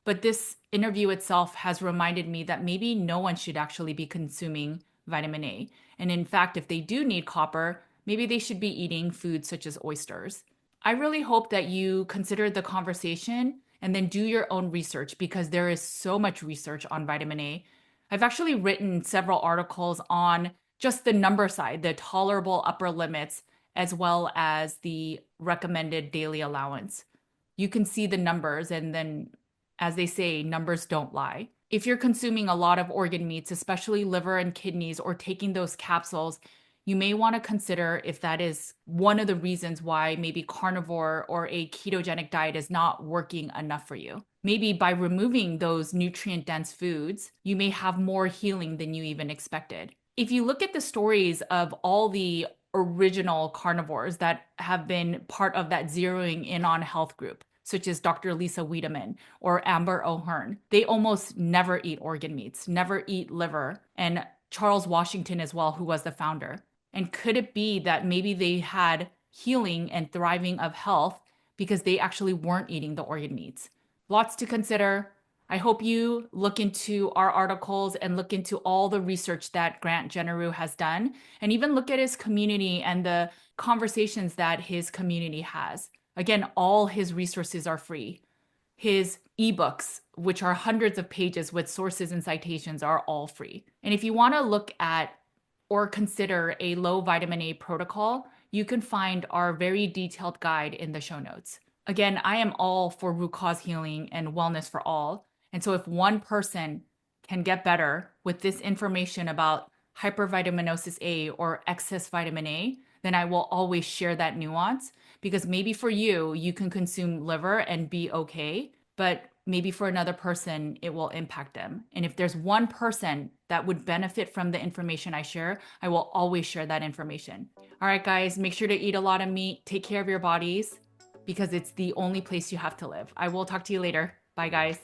But this interview itself has reminded me that maybe no one should actually be consuming vitamin A. And in fact, if they do need copper, maybe they should be eating foods such as oysters. I really hope that you consider the conversation and then do your own research because there is so much research on vitamin A. I've actually written several articles on just the number side, the tolerable upper limits, as well as the recommended daily allowance. You can see the numbers, and then, as they say, numbers don't lie. If you're consuming a lot of organ meats, especially liver and kidneys, or taking those capsules, you may want to consider if that is one of the reasons why maybe carnivore or a ketogenic diet is not working enough for you. Maybe by removing those nutrient dense foods, you may have more healing than you even expected. If you look at the stories of all the original carnivores that have been part of that zeroing in on health group, such as Dr. Lisa Wiedemann or Amber O'Hearn, they almost never eat organ meats, never eat liver, and Charles Washington as well, who was the founder. And could it be that maybe they had healing and thriving of health because they actually weren't eating the organ meats? Lots to consider. I hope you look into our articles and look into all the research that Grant Genereux has done, and even look at his community and the conversations that his community has. Again, all his resources are free. His ebooks, which are hundreds of pages with sources and citations, are all free. And if you want to look at or consider a low vitamin A protocol, you can find our very detailed guide in the show notes. Again, I am all for root cause healing and wellness for all. And so if one person can get better with this information about hypervitaminosis A or excess vitamin A, then I will always share that nuance because maybe for you, you can consume liver and be okay, but maybe for another person, it will impact them. And if there's one person that would benefit from the information I share, I will always share that information. All right, guys, make sure to eat a lot of meat, take care of your bodies because it's the only place you have to live. I will talk to you later. Bye, guys.